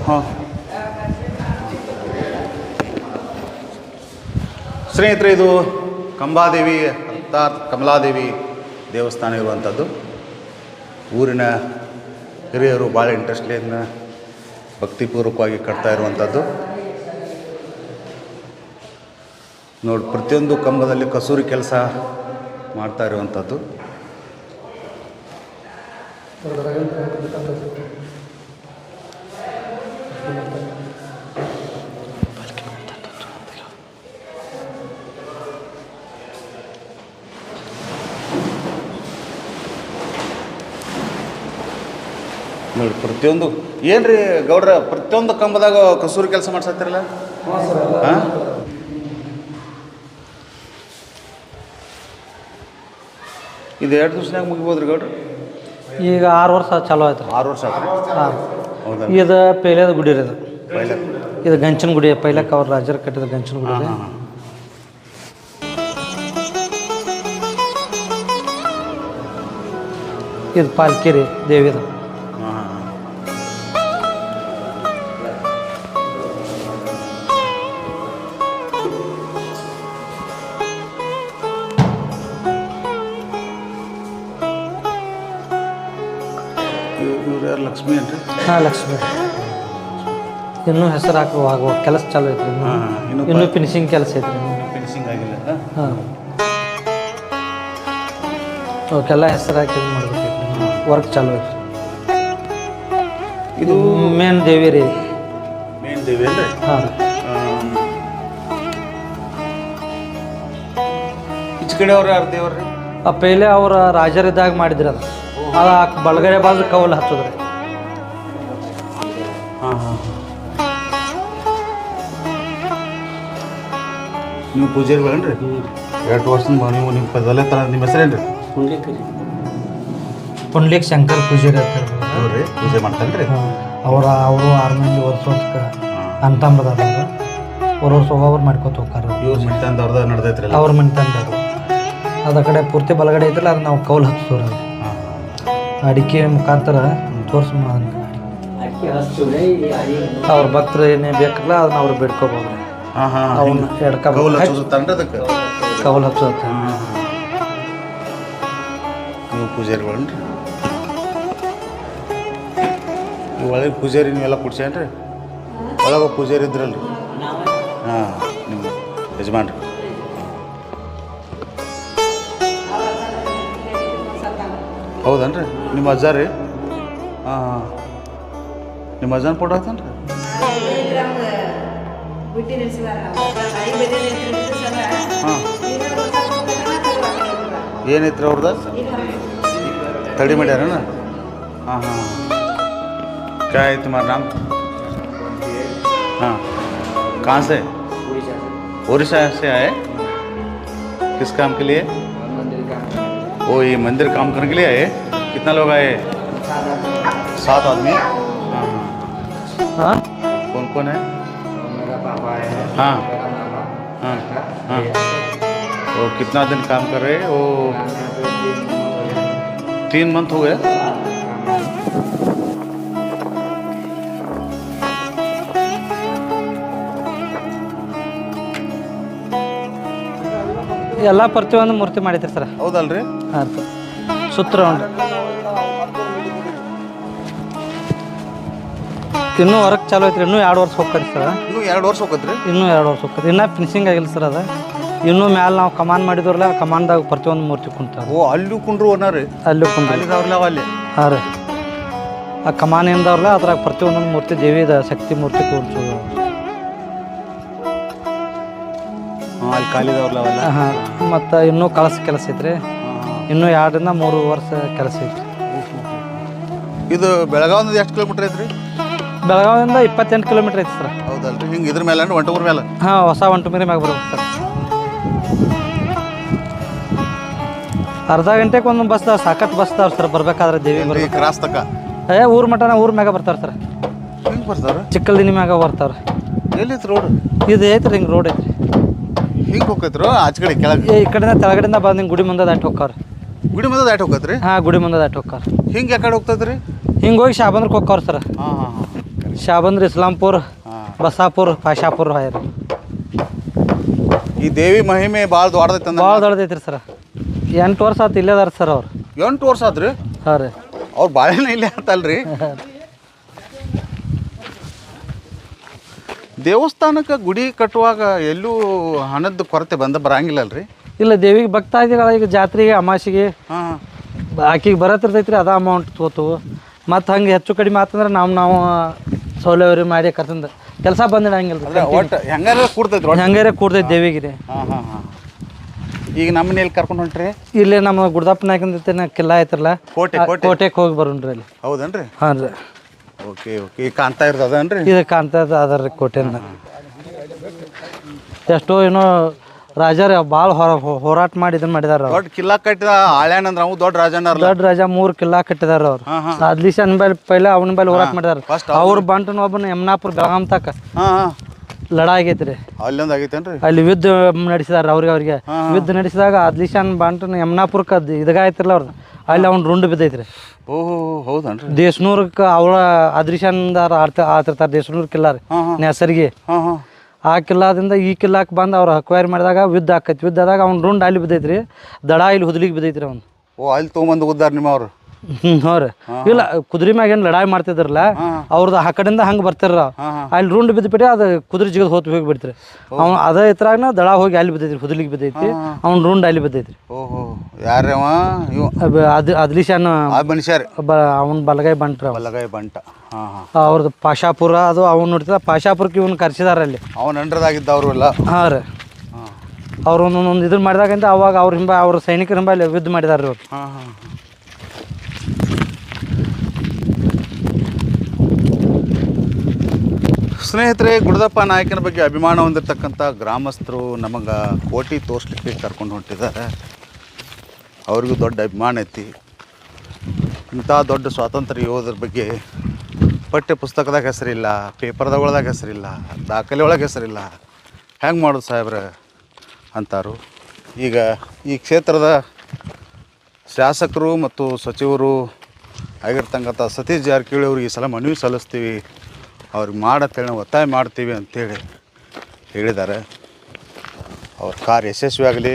हाँ ಸ್ನೇಹಿತರೆ ಇದು ಕಂಬಾದೇವಿ ಅರ್ಥಾತ್ ಕಮಲಾದೇವಿ ದೇವಸ್ಥಾನ ಇರುವಂಥದ್ದು ಊರಿನ ಹಿರಿಯರು ಭಾಳ ಇಂಟ್ರೆಸ್ಟ್ಲಿಂದ ಭಕ್ತಿಪೂರ್ವಕವಾಗಿ ಕಟ್ತಾ ಇರುವಂಥದ್ದು ನೋಡಿ ಪ್ರತಿಯೊಂದು ಕಂಬದಲ್ಲಿ ಕಸೂರಿ ಕೆಲಸ ಮಾಡ್ತಾ ಇರುವಂಥದ್ದು ನೋಡಿ ಪ್ರತಿಯೊಂದು ಏನು ರೀ ಗೌಡ್ರ ಪ್ರತಿಯೊಂದು ಕಂಬದಾಗ ಕಸೂರಿ ಕೆಲಸ ಮಾಡ್ಸತ್ತಿರಲ್ಲ ಹಾಂ ಇದು 2 ದಿವ್ಸನಾಗ ಮುಗಿಬೋದ್ರಿ ಗೌಡ್ರ ಈಗ 6 ವರ್ಷ ಚಾಲೂ ಆಯ್ತು 6 ವರ್ಷ ಆಯ್ತು ಹಾಂ ಹೌದಾ ಇದು ಪೈಲೆದ ಗುಡಿ ರೀ ಇದು ಪೈಲೆ ಇದು ಗಂಚಿನ ಗುಡಿ ಪೈಲಕ್ಕೆ ಅವ್ರ ರಾಜರು ಕಟ್ಟಿದ ಗಂಚಿನ ಗುಡಿ ರೀ ಇದು ಪಾಲ್ಕಿ ರೀ ದೇವಿದು ಇವ್ರು ಯಾರು ಲಕ್ಷ್ಮಿ ಏನ್ರಿ ಹಾಂ ಲಕ್ಷ್ಮಿ ಇನ್ನೂ ಹೆಸರು ಹಾಕುವ ಕೆಲಸ ಚಾಲು ಐತ್ರಿ ಇನ್ನೂ ಫಿನಿಶಿಂಗ್ ಕೆಲಸ ಐತ್ರಿ ಫಿನಿಶಿಂಗ್ ಆಗಿಲ್ಲ ಹಾಂ ಅವಕ್ಕೆಲ್ಲ ಹೆಸರು ಹಾಕಿ ಇದು ಮಾಡ್ಬೇಕೈತ್ರಿ ವರ್ಕ್ ಚಾಲು ಐತ್ರಿ ಇದು ಮೇನ್ ದೇವಿ ರೀ ಮೇನ್ ದೇವಿ ಅಲ್ರಿ ಹಾಂ ಈಚ ಕಡೆ ಅವ್ರು ಯಾರು ದೇವ್ರಿ ಪೈಲೆ ಅವ್ರ ರಾಜರಿದ್ದಾಗ ಮಾಡಿದ್ರಿ ಅದು ಬಲಗಡೆ ಬಾಜು ಕವಲ್ ಹಚ್ಚೋದ್ರಿ ಹಾಂ ಹಾಂ ನೀವು ಪೂಜಾರಿಗಳೇನ್ರಿ 2 ವರ್ಷದಿಂದ ನೀವು ನಿಮ್ಮ ಪದಲ್ಲೇ ತರ ನಿಮ್ಮ ಹೆಸರೇನು ರೀ ಪುಂಡ್ಲಿಕ್ ಶಂಕರ್ ಪೂಜಾರಿ ಅಂತ ನೋಡ್ರಿ ಪೂಜೆ ಮಾಡ್ತಾನೆ ರೀ ಅವರು 6 ಮಂದಿ ವರ್ಷಕ್ಕೆ ಅಂತಂಬರ್ದಾರ ವರ್ಷ ಒಬ್ಬೊಬ್ರು ಮಾಡ್ಕೊತ ಹೋಗ್ತಾರ ಇವ್ರ ಮನಿತಂದ ಅವ್ರದ ನಡೆದೈತ್ರಿ ಅವ್ರ ಮನಿತಂದ ಅದ ಕಡೆ ಪೂರ್ತಿ ಬಲಗಡೆ ಐತಲ್ಲ ಅದು ನಾವು ಕೌಲ್ ಹಚ್ಚೋರ ಅಡಿಕೆ ಮುಖಾಂತರ ತೋರ್ಸ್ ಅವ್ರ ಭಕ್ತರು ಏನೇ ಬೇಕಲ್ಲ ಅದನ್ನ ಅವ್ರು ಬಿಡ್ಕೋಬೋದು. ಅವನ್ನ ಕೌಲ್ ಹಚ್ಚುತ್ತಾನ್ರಿ ಅದಕ್ಕೆ ಕವಲ್ ಹಚ್ಚೋದು. ನೀವು ಪೂಜಾರಿಗಳನ್ರಿ ನೀವು ಒಳಗೆ ಪೂಜಾರಿ ನೀವೆಲ್ಲ ಕುಡ್ಸ್ಯಾನ್ರಿ ಒಳಗೆ ಪೂಜಾರಿ ಇದ್ರಲ್ರಿ ಹಾಂ ನಿಮ್ಮ ಯಜಮಾನ್ರಿ ಹೌದನ್ರಿ ನಿಮ್ಮ ಅಜ್ಜ ರೀ ಹಾಂ ಹಾಂ ನಿಮ್ಮ ಅಜ್ಜನ ಫೋಟೋ ಹಾಕ್ತಾನ್ರಿ ಹಾಂ ಏನೈತ್ರಿ ಅವ್ರದ ತಡಿ ಮಾಡ್ಯಾರನ ಹಾಂ ಹಾಂ क्या है तुम्हारा नाम? हाँ कहाँ से? उड़ीसा से आए? किस काम के लिए? वो ये मंदिर काम करने के लिए आए? कितना लोग आए? 7 आदमी। हाँ हाँ कौन कौन है? मेरा पापा है, हाँ मेरा मामा, हाँ हाँ वो कितना दिन काम कर रहे हैं? वो 3 मंथ हो गए। ಎಲ್ಲ ಪ್ರತಿಯೊಂದು ಮೂರ್ತಿ ಮಾಡಿದ್ರಿ ಸರ್. ಹೌದಲ್ರಿ ಹಾಂ ಸರ್. ಸುತ್ತ ರೌಂಡ್ ಇನ್ನೂ ವರ್ಕ್ ಚಾಲು ಐತ್ರಿ. ಇನ್ನೂ 2 ವರ್ಷ ಹೋಗ್ತದೆ ಸರ್. ಇನ್ನೂ 2 ವರ್ಷ ಹೋಗತ್ರಿ ಇನ್ನೂ 2 ವರ್ಷ ಹೋಗ್ತದೆ. ಇನ್ನೂ ಫಿನಿಶಿಂಗ್ ಆಗಿಲ್ಲ ಸರ್ ಅದು. ಇನ್ನೂ ಮ್ಯಾಲೆ ನಾವು ಕಮಾನ್ ಮಾಡಿದ್ರಲ್ಲ ಕಮಾನ್ದಾಗ ಪ್ರತಿಯೊಂದು ಮೂರ್ತಿ ಕುಂತಾವ. ಓ ಅಲ್ಲೂ ಕುಂಡ್ರು ಅನ್ನರಿ ಅಲ್ಲಿ ಕುಂತ ಅಲ್ಲಿದವ್ರಲ್ಲ ಅಲ್ಲಿ ಹಾಂ ರೀ. ಆ ಕಮಾನಿಂದವ್ರಲ್ಲ ಅದ್ರಾಗ ಪ್ರತಿಯೊಂದೊಂದು ಮೂರ್ತಿ ದೇವಿದ ಶಕ್ತಿ ಮೂರ್ತಿ ಕೂರ್ಸೋದು. ಹಾಂ ಅಲ್ಲಿ ಕಾಲಿದವ್ರಲ್ಲ ಅವೆಲ್ಲ ಹಾಂ ಮತ್ತು ಇನ್ನೂ ಕಳಸ ಕೆಲಸ ಐತ್ರಿ. ಇನ್ನೂ 2 ರಿಂದ 3 ವರ್ಷ ಕೆಲಸ ಐತ್ರಿ. ಇದು ಬೆಳಗಾವಿಂದ ಎಷ್ಟು ಕಿಲೋಮೀಟ್ರ್ ಐತ್ರಿ? ಬೆಳಗಾವಿಯಿಂದ 28 ಕಿಲೋಮೀಟ್ರ್ ಐತಿ ಸರ್. ಹೌದಲ್ರಿ ಹಿಂಗೆ ಇದ್ರ ಮೇಲೆ ಅಂದ್ರೆ ಒಂಟೂರ್ ಮೇಲೆ ಹಾಂ ಹೊಸ ಒಂಟುಮಿರಿ ಮ್ಯಾಗ ಬರ್ಬೇಕು ಸರ್. ಅರ್ಧ ಗಂಟೆಗೆ ಒಂದೊಂದು ಬಸ್ ಸಾಕತ್ತು ಬಸ್ ಅದಾವ ಸರ್ ಬರ್ಬೇಕಾದ್ರೆ ದೇವಿ ಬರ್ಬೇಕು. ಕ್ರಾಸ್ ತಕ ಊರ್ ಮಟನ ಊರ್ ಮ್ಯಾಗ ಬರ್ತಾರೆ ಸರ್. ಹಿಂಗೆ ಬರ್ತಾರ ಚಿಕ್ಕಲ್ದಿನಿ ಮ್ಯಾಗ ಬರ್ತಾವ್ರೆ. ಎಲ್ಲಿತ್ತು ರೋಡ್? ಇದು ಐತ್ರಿ ಹಿಂಗೆ ರೋಡ್ ಐತ್ರಿ. ಹಿಂಗೆ ಹೋಗೈತ್ರು ಆಚೆ ಕಡೆ ಕೆಳಗೆ ಈ ಕಡೆಯಿಂದ ತೆಳಗಡೆಯಿಂದ ಬಂದು ಹಿಂಗೆ ಗುಡಿ ಮುಂದೆ ದಾಟಿ ಹೋಗ್ತಾವ್ರಿ. ಗುಡಿ ಮುಂದೆ ದಾಟಿ ಹೋಗತ್ರಿ? ಹಾಂ ಗುಡಿ ಮುಂದೆ ದಾಟಿ ಹೋಗ್ತಾರ. ಹಿಂಗೆ ಯಾಕಡೆ ಹೋಗ್ತದ್ರಿ? ಹಿಂಗೆ ಹೋಗಿ ಶಾಬಂದ್ರಕ್ಕೆ ಹೋಗ್ತಾವ್ರಿ ಸರ್. ಹಾಂ ಹಾಂ ಹಾಂ ಶಾಬಂದ್ರ ಇಸ್ಲಾಂಪುರ್ ಬಸಾಪುರ್ ಪಾಶಾಪುರ್ ಹಾಯ್ರಿ. ಈ ದೇವಿ ಮಹಿಮೆ ಭಾಳ ದೊಡ್ಡದೈತೆ ಅಂದ ಭಾಳ ದೊಡ್ಡದೈತ್ರಿ ಸರ್. 8 ವರ್ಷ ಆತು ಇಲ್ಲೇ ಅದಾರ ಸರ್ ಅವ್ರು. 8 ವರ್ಷ ಆತ್ರಿ? ಹಾಂ ರೀ. ಅವ್ರು ಬಾಳೆನ ಇಲ್ಲೇ ಅಂತಲ್ರಿ? ದೇವಸ್ಥಾನಕ್ಕೆ ಗುಡಿ ಕಟ್ಟುವಾಗ ಎಲ್ಲೂ ಹಣದ ಕೊರತೆ ಬರಂಗಿಲ್ಲಲ್ರಿ? ಇಲ್ಲ ದೇವಿಗೆ ಭಕ್ತಾದಿಗಳ ಈಗ ಜಾತ್ರೆಗೆ ಅಮಾಸಿಗೆ ಹಾಂ ಆಕಿಗೆ ಬರತ್ತಿರ್ತೈತ್ರಿ ಅದ ಅಮೌಂಟ್ ತೋತು. ಮತ್ತು ಹಂಗೆ ಹೆಚ್ಚು ಕಡಿಮೆ ಆತಂದ್ರೆ ನಾವು ಸೌಲಭ್ಯ ಮಾಡಿ ಕರ್ತಂದು ಕೆಲಸ ಬಂದಿಡಂಗಿಲ್ಲ. ಒಟ್ಟು ಹೆಂಗಾರ ಕೂಡ್ತೈತ್ರಿ? ಹಂಗಾರೆ ಕೂಡ್ತೈತಿ ದೇವಿಗೆ ರೀ. ಹಾಂ ಹಾಂ ಹಾಂ ಈಗ ನಮ್ಮನ್ನ ಎಲ್ಲಿ ಕರ್ಕೊಂಡು ಹೊಂಟ್ರಿ? ಇಲ್ಲೇ ನಮ್ಮ ಗುಡ್ದಪ್ಪ ನಾಯಕನ ಕಿಲ್ಲ ಐತ್ರಲ್ಲ ಕೋಟೆಗೆ ಹೋಗಿ ಬರೋಣ್ರಿ ಅಲ್ಲಿ. ಹೌದನ್ರಿ? ಹಾಂ ರೀ. ಓಕೆ ಓಕೆ ಈಗ ಕಾಣ್ತಾ ಇರ್ತದನ್ರಿ? ಇದು ಕಾಣ್ತದ ಅದ ರೀ ಕೋಟೆನ. ಎಷ್ಟೋ ಏನೋ ರಾಜರು ಭಾಳ ಹೋರಾಟ ಮಾಡಿ ಇದನ್ನ ಮಾಡಿದಾರ. ದೊಡ್ಡ ಕಿಲ್ಲಾ ಕಟ್ಟಿದ ಆಳ್ಯಾನ ಅಂದ್ರೆ ಅವು ದೊಡ್ಡ ರಾಜನ ದೊಡ್ಡ ರಾಜ 3 ಕಿಲ್ಲಾ ಕಟ್ಟಿದಾರ ಅವ್ರು. ಆದ್ಲಿಶನ್ ಬೈಲ್ ಪೈಲ ಅವನ ಬೈಲ್ ಹೋರಾಟ ಮಾಡಿದಾರ. ಅವ್ರ ಬಂಟನ ಒಬ್ಬನ ಯಮನಾಪುರ ಬೆಳಗಾಂ ತಕ ಲಡಾ ಆಗೈತ್ರಿ. ಅಲ್ಲೊಂದು ಆಗೈತೇನ್ರಿ? ಅಲ್ಲಿ ಯುದ್ಧ ನಡೆಸಿದಾರ ಅವ್ರಿಗೆ ಯುದ್ಧ ನಡೆಸಿದಾಗ ಆದ್ಲಿಶಾನ್ ಬಂಟನ ಯಮನಾಪುರಕ್ಕೆ ಇದಾಗ ಆಯ್ತಿರಲ್ಲ ಅವ್ರದ್ದು ಅಲ್ಲಿ ಅವ್ನು ರುಂಡು ಬಿದ್ದೈತ್ರಿ. ಓಹೋ ಹೌದನ್ರಿ? ದೇಶನೂರ್ಕ್ಕೆ ಅವಳ ಆದ್ಲಿಶಾನ್ದಾರ ಆಡ್ತಿರ್ತಾರೆ. ದೇಶನೂರ್ ಕಿಲ್ಲಾ ರೀ ಹೆಸರಿಗೆ. ಆ ಕಿಲ್ಲಾದಿಂದ ಈ ಕಿಲ್ಲಾಕ್ಕೆ ಬಂದು ಅವ್ರು ಅಕ್ವೈರ್ ಮಾಡಿದಾಗ ಯುದ್ಧ ಆಕೈತಿ. ಯುದ್ಧ ಆದಾಗ ಅವ್ನು ರುಂಡ್ ಅಲ್ಲಿ ಬಿದ್ದೈತ್ರಿ. ದಡ ಇಲ್ಲಿ ಹುದ್ಲಿಗೆ ಬಿದ್ದೈತ್ರಿ ಅವ್ನು. ಓ ಅಲ್ಲಿ ತೊಗೊಂಬಂದು ಉದ್ದಾರ ನಿಮ್ಮ ಅವ್ರು? ಹ್ಞೂ ರೀ. ಇಲ್ಲ ಕುದುರೆ ಮ್ಯಾಗ ಏನು ಲಡಾಯಿ ಮಾಡ್ತಿದ್ರಲ್ಲ ಅವ್ರದ್ದು ಆ ಕಡೆಯಿಂದ ಹಂಗೆ ಬರ್ತಿರ ಅಲ್ಲಿ ರುಂಡ್ ಬಿದ್ದುಬಿಟ್ಟು ಅದು ಕುದುರೆ ಜಿಗದ್ ಹೋಗಿ ಬಿಡ್ತೀರಿ. ಅವ್ನು ಅದೇ ಇತ್ರಾಗ ದಡ ಹೋಗಿ ಅಲ್ಲಿ ಬಿದ್ದೈತ್ರಿ ಹುದ್ಲಿಗೆ ಬಿದ್ದೈತಿ. ಅವ್ನು ರುಂಡ್ ಅಲ್ಲಿ ಬಿದ್ದೈತ್ರಿ. ಓಹೋ ಯಾರವ? ಅದ್ಲಿಶಾನ್ ಮನುಷ್ಯ ಅವ್ನ ಬಲಗೈ ಬಂಟ್ರ ಬಲಗೈ ಬಂಟ. ಅವ್ರದ್ದು ಪಾಶಾಪುರ ಅದು ಅವ್ನು ನೋಡ್ತಿದ್ದ ಪಾಶಾಪುರಕ್ಕೆ ಇವ್ನು ಕರ್ಸಿದಾರ ಅಲ್ಲಿ. ಅವ್ನು ಅಂಡ್ರದಾಗಿದ್ದವ್ರು ಎಲ್ಲ? ಹಾಂ ರೀ. ಅವ್ರು ಒಂದೊಂದು ಇದನ್ನ ಮಾಡಿದಾಗಂತ ಅವಾಗ ಅವ್ರ ಹಿಂಬ ಅವ್ರ ಸೈನಿಕರ ಹಿಂಬಲ್ಲಿ ಯುದ್ಧ ಮಾಡಿದಾರ ಅವ್ರು. ಹಾಂ ಹಾಂ ಸ್ನೇಹಿತರೆ, ಗುಡದಪ್ಪ ನಾಯಕನ ಬಗ್ಗೆ ಅಭಿಮಾನ ಹೊಂದಿರತಕ್ಕಂಥ ಗ್ರಾಮಸ್ಥರು ನಮಗೆ ಕೋಟಿ ತೋರಿಸ್ಲಿಕ್ಕೆ ಕರ್ಕೊಂಡು ಹೊಂಟಿದ್ದಾರೆ. ಅವ್ರಿಗೂ ದೊಡ್ಡ ಅಭಿಮಾನ ಐತಿ. ಇಂಥ ದೊಡ್ಡ ಸ್ವಾತಂತ್ರ್ಯ ಯೋಧರ ಬಗ್ಗೆ ಪಠ್ಯ ಪುಸ್ತಕದಾಗ ಹೆಸರಿಲ್ಲ, ಪೇಪರ್ದೊಳದಾಗ ಹೆಸರಿಲ್ಲ, ದಾಖಲೆ ಒಳಗೆ ಹೆಸರಿಲ್ಲ. ಹೆಂಗೆ ಮಾಡೋದು ಸಾಹೇಬ್ರೆ ಅಂತಾರು. ಈಗ ಈ ಕ್ಷೇತ್ರದ ಶಾಸಕರು ಮತ್ತು ಸಚಿವರು ಆಗಿರ್ತಕ್ಕಂಥ ಸತೀಶ್ ಜಾರಕಿಹೊಳಿ ಅವ್ರಿಗೆ ಈ ಸಲ ಮನವಿ ಸಲ್ಲಿಸ್ತೀವಿ, ಅವ್ರಿಗೆ ಮಾಡತ್ತೇಳಿ ನಾವು ಒತ್ತಾಯ ಮಾಡ್ತೀವಿ ಅಂಥೇಳಿ ಹೇಳಿದ್ದಾರೆ. ಅವ್ರ ಕಾರ್ಯ ಯಶಸ್ವಿಯಾಗಲಿ,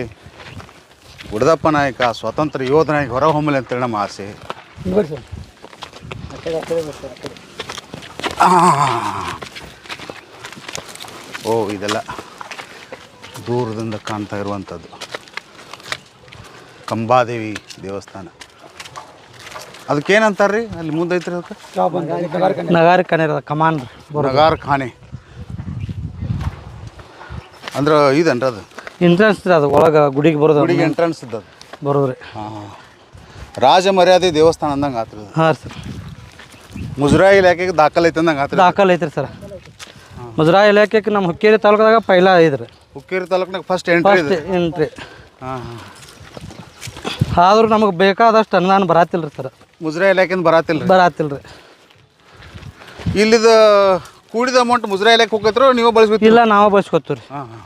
ಗುಡದಪ್ಪ ನಾಯಕ ಸ್ವಾತಂತ್ರ್ಯ ಯೋಧನಾಗಿ ಹೊರಹೊಮ್ಮಲಿ ಅಂತೇಳಿ ನಮ್ಮ ಆಸೆ. ಓ ಇದೆಲ್ಲ ದೂರದಿಂದ ಕಾಣ್ತಾ ಇರುವಂಥದ್ದು ಕಂಬಾದೇವಿ ದೇವಸ್ಥಾನ. ಅದಕ್ಕೇನಂತಾರೆ ರೀ ಅಲ್ಲಿ ಮುಂದೆ ಐತ್ರಿ? ಅದಕ್ಕೆ ನಗಾರಿಖಾನೆ ಇರೋದು ಕಮಾನ್ ನಗಾರ್ ಖಾನೆ ಅಂದ್ರೆ ಇದೇನ್ರಿ ಅದು ಎಂಟ್ರೆನ್ಸ್ ರೀ, ಅದು ಒಳಗೆ ಗುಡಿಗೆ ಬರೋದು, ಗುಡಿಗೆ ಎಂಟ್ರೆನ್ಸ್ ಇದ್ದದು ಬರೋದು ರೀ. ಹಾಂ, ರಾಜ ಮರ್ಯಾದೆ ದೇವಸ್ಥಾನ ಅಂದಂಗೆ ಆತ್ರಿ. ಹಾಂ ಸರ್, ಮುಜರಾಯಿ ಇಲಾಖೆಗೆ ದಾಖಲೆ ಐತೆ ಅಂದಂಗೆ ಆತ್ರಿ. ದಾಖಲೆ ಐತ್ರಿ ಸರ್. ಮುಜರಾಯಿ ಇಲಾಖೆಗೆ ನಮ್ಮ ಹುಕ್ಕೇರಿ ತಾಲೂಕದಾಗ ಪೈಲ ಐತ್ರಿ. ಹುಕ್ಕೇರಿ ತಾಲೂಕಿನಾಗ ಫಸ್ಟ್ ಎಂಟ್ರಿ ಇದೆ. ಎಂಟ್ರಿ. ಹಾಂ ಹಾಂ. ಆದ್ರೂ ನಮಗೆ ಬೇಕಾದಷ್ಟು ಅನುದಾನ ಬರಾತಿಲ್ಲ ರೀ ಸರ್. ಮುಜರಾಯಿ ಇಲಾಖೆಯಿಂದ ಬರಾತಿಲ್ಲ ರೀ? ಬರಾತಿಲ್ಲ ರೀ. ಇಲ್ಲಿದ ಕೂಡಿದ ಅಮೌಂಟ್ ಮುಜರಾಯಿ ಇಲಾಖೆ ಹೋಗತ್ರೋ ನೀವು ಬಳಸ್ಬೇಕು? ಇಲ್ಲ, ನಾವು ಬಳಸ್ಕೊತೀವಿ ರೀ. ಹಾಂ ಹಾಂ.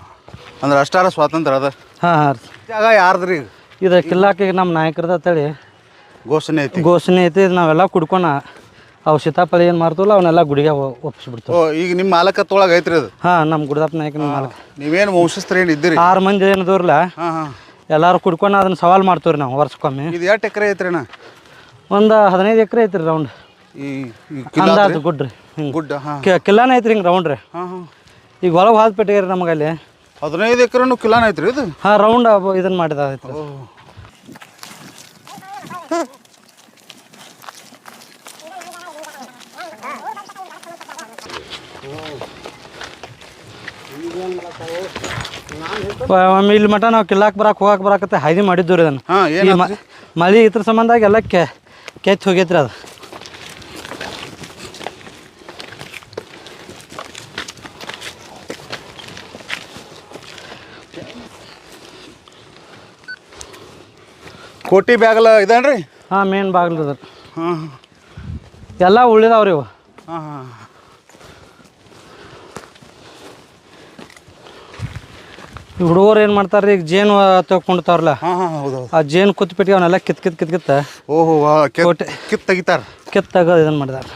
ಅಂದ್ರೆ ಅಷ್ಟಾರ ಸ್ವಾತಂತ್ರ್ಯ ಅದ. ಹಾಂ ಹಾಂ ರೀ. ಜಾಗ ಯಾರ್ದ್ರಿ? ಇದು ಕಿಲ್ಲಾಕಿಗೆ ನಮ್ಮ ನಾಯಕರದ ಅಂತೇಳಿ ಘೋಷಣೆ ಐತಿ. ಘೋಷಣೆ ಐತಿ. ನಾವೆಲ್ಲ ಕುಡ್ಕೊಂಡು ಅವು ಸೀತಾಫಲ ಏನು ಮಾಡ್ತೀವಲ್ಲ ಅವನ್ನೆಲ್ಲ ಗುಡಿಗೆ ಒಪ್ಪಿಸ್ಬಿಡ್ತೀವಿ. ಓ, ಈಗ ನಿಮ್ಮ ಮಾಲಕತ್ವೊಳಗೆ ಐತ್ರಿ ಅದು? ಹಾಂ, ನಮ್ಮ ಗುಡದಪ್ಪ ನಾಯಕನ ಮಾಲಕ. ನೀವೇನು ವಂಶಸ್ಥರು ಏನು ಇದ್ದೀರಿ? 6 ಮಂದಿ ಏನಿದವ್ರಲ್ಲ, ಹಾಂ ಹಾಂ. ಎಲ್ಲರೂ ಕುಡ್ಕೊಂಡು ಅದನ್ನ ಸವಾಲು ಮಾಡ್ತೀವಿ ರೀ ನಾವು ವರ್ಷಕ್ಕೊಮ್ಮೆ. ಇದು ಎಷ್ಟು ಎಕರೆ ಐತ್ರಿ ಅಣ್ಣ? ಒಂದು 15 ಎಕರೆ ಐತ್ರಿ ರೌಂಡ್. ಈ ಅಂದಾಜು ಗುಡ್ ರೀ. ಹಿಂಗೆ ಗುಡ್ಡ. ಹಾಂ ಕಿಲ್ಲಾನ ಐತ್ರಿ ಹಿಂಗೆ ರೌಂಡ್ ರೀ. ಹಾಂ ಹಾಂ. ಈಗ ಒಳಗೆ ಹಾದ್ಪೆಟ್ಟಿಗೆ ರೀ ನಮಗೆ ಅಲ್ಲಿ 15 ಎಕರೆನೂ ಕಿಲಾನ ಐತ್ರಿ ಇದು? ಹಾಂ, ರೌಂಡ್ ಇದನ್ನು ಮಾಡಿದ ಐತ್ರಿ. ಒಮ್ಮೆ ಇಲ್ಲಿ ಮಟ ನಾವು ಕಿಲ್ಲಾಕ್ ಹೋಗಕ್ಕೆ ಹಾಯ್ದಿ ಮಾಡಿದ್ದು ರೀ ಅದನ್ನು. ಹಾಂ, ಈ ಮಳೆ ಇದ್ರ ಸಂಬಂಧಾಗಿ ಎಲ್ಲ ಕೆಚ್ಚಿ ಹೋಗೈತ್ರಿ ಅದು. ಕೋಟಿ ಬ್ಯಾಗಲ ಇದೇನ್ರಿ? ಹಾಂ, ಮೇನ್ ಬಾಗಿಲು ಅದ. ಹಾಂ ಎಲ್ಲ ಉಳಿದಾವ್ರಿ ಇವು. ಹಾಂ ಹಾಂ. ಹುಡುಗರು ಏನು ಮಾಡ್ತಾರೆ ರೀ, ಈಗ ಜೇನು ತಗೊಂಡ್ತಾವ್ರಲ್ಲ, ಹಾಂ ಹಾಂ, ಹೌದು. ಆ ಜೇನು ಕುತ್ಬಿಟ್ಟು ಅವನ್ನೆಲ್ಲ ಕಿತ್ ಓಹೋ, ಕಿತ್ತು ತೆಗಿತಾರೆ. ಕಿತ್ತಾಗ ಇದನ್ನು ಮಾಡಿದಾರೆ.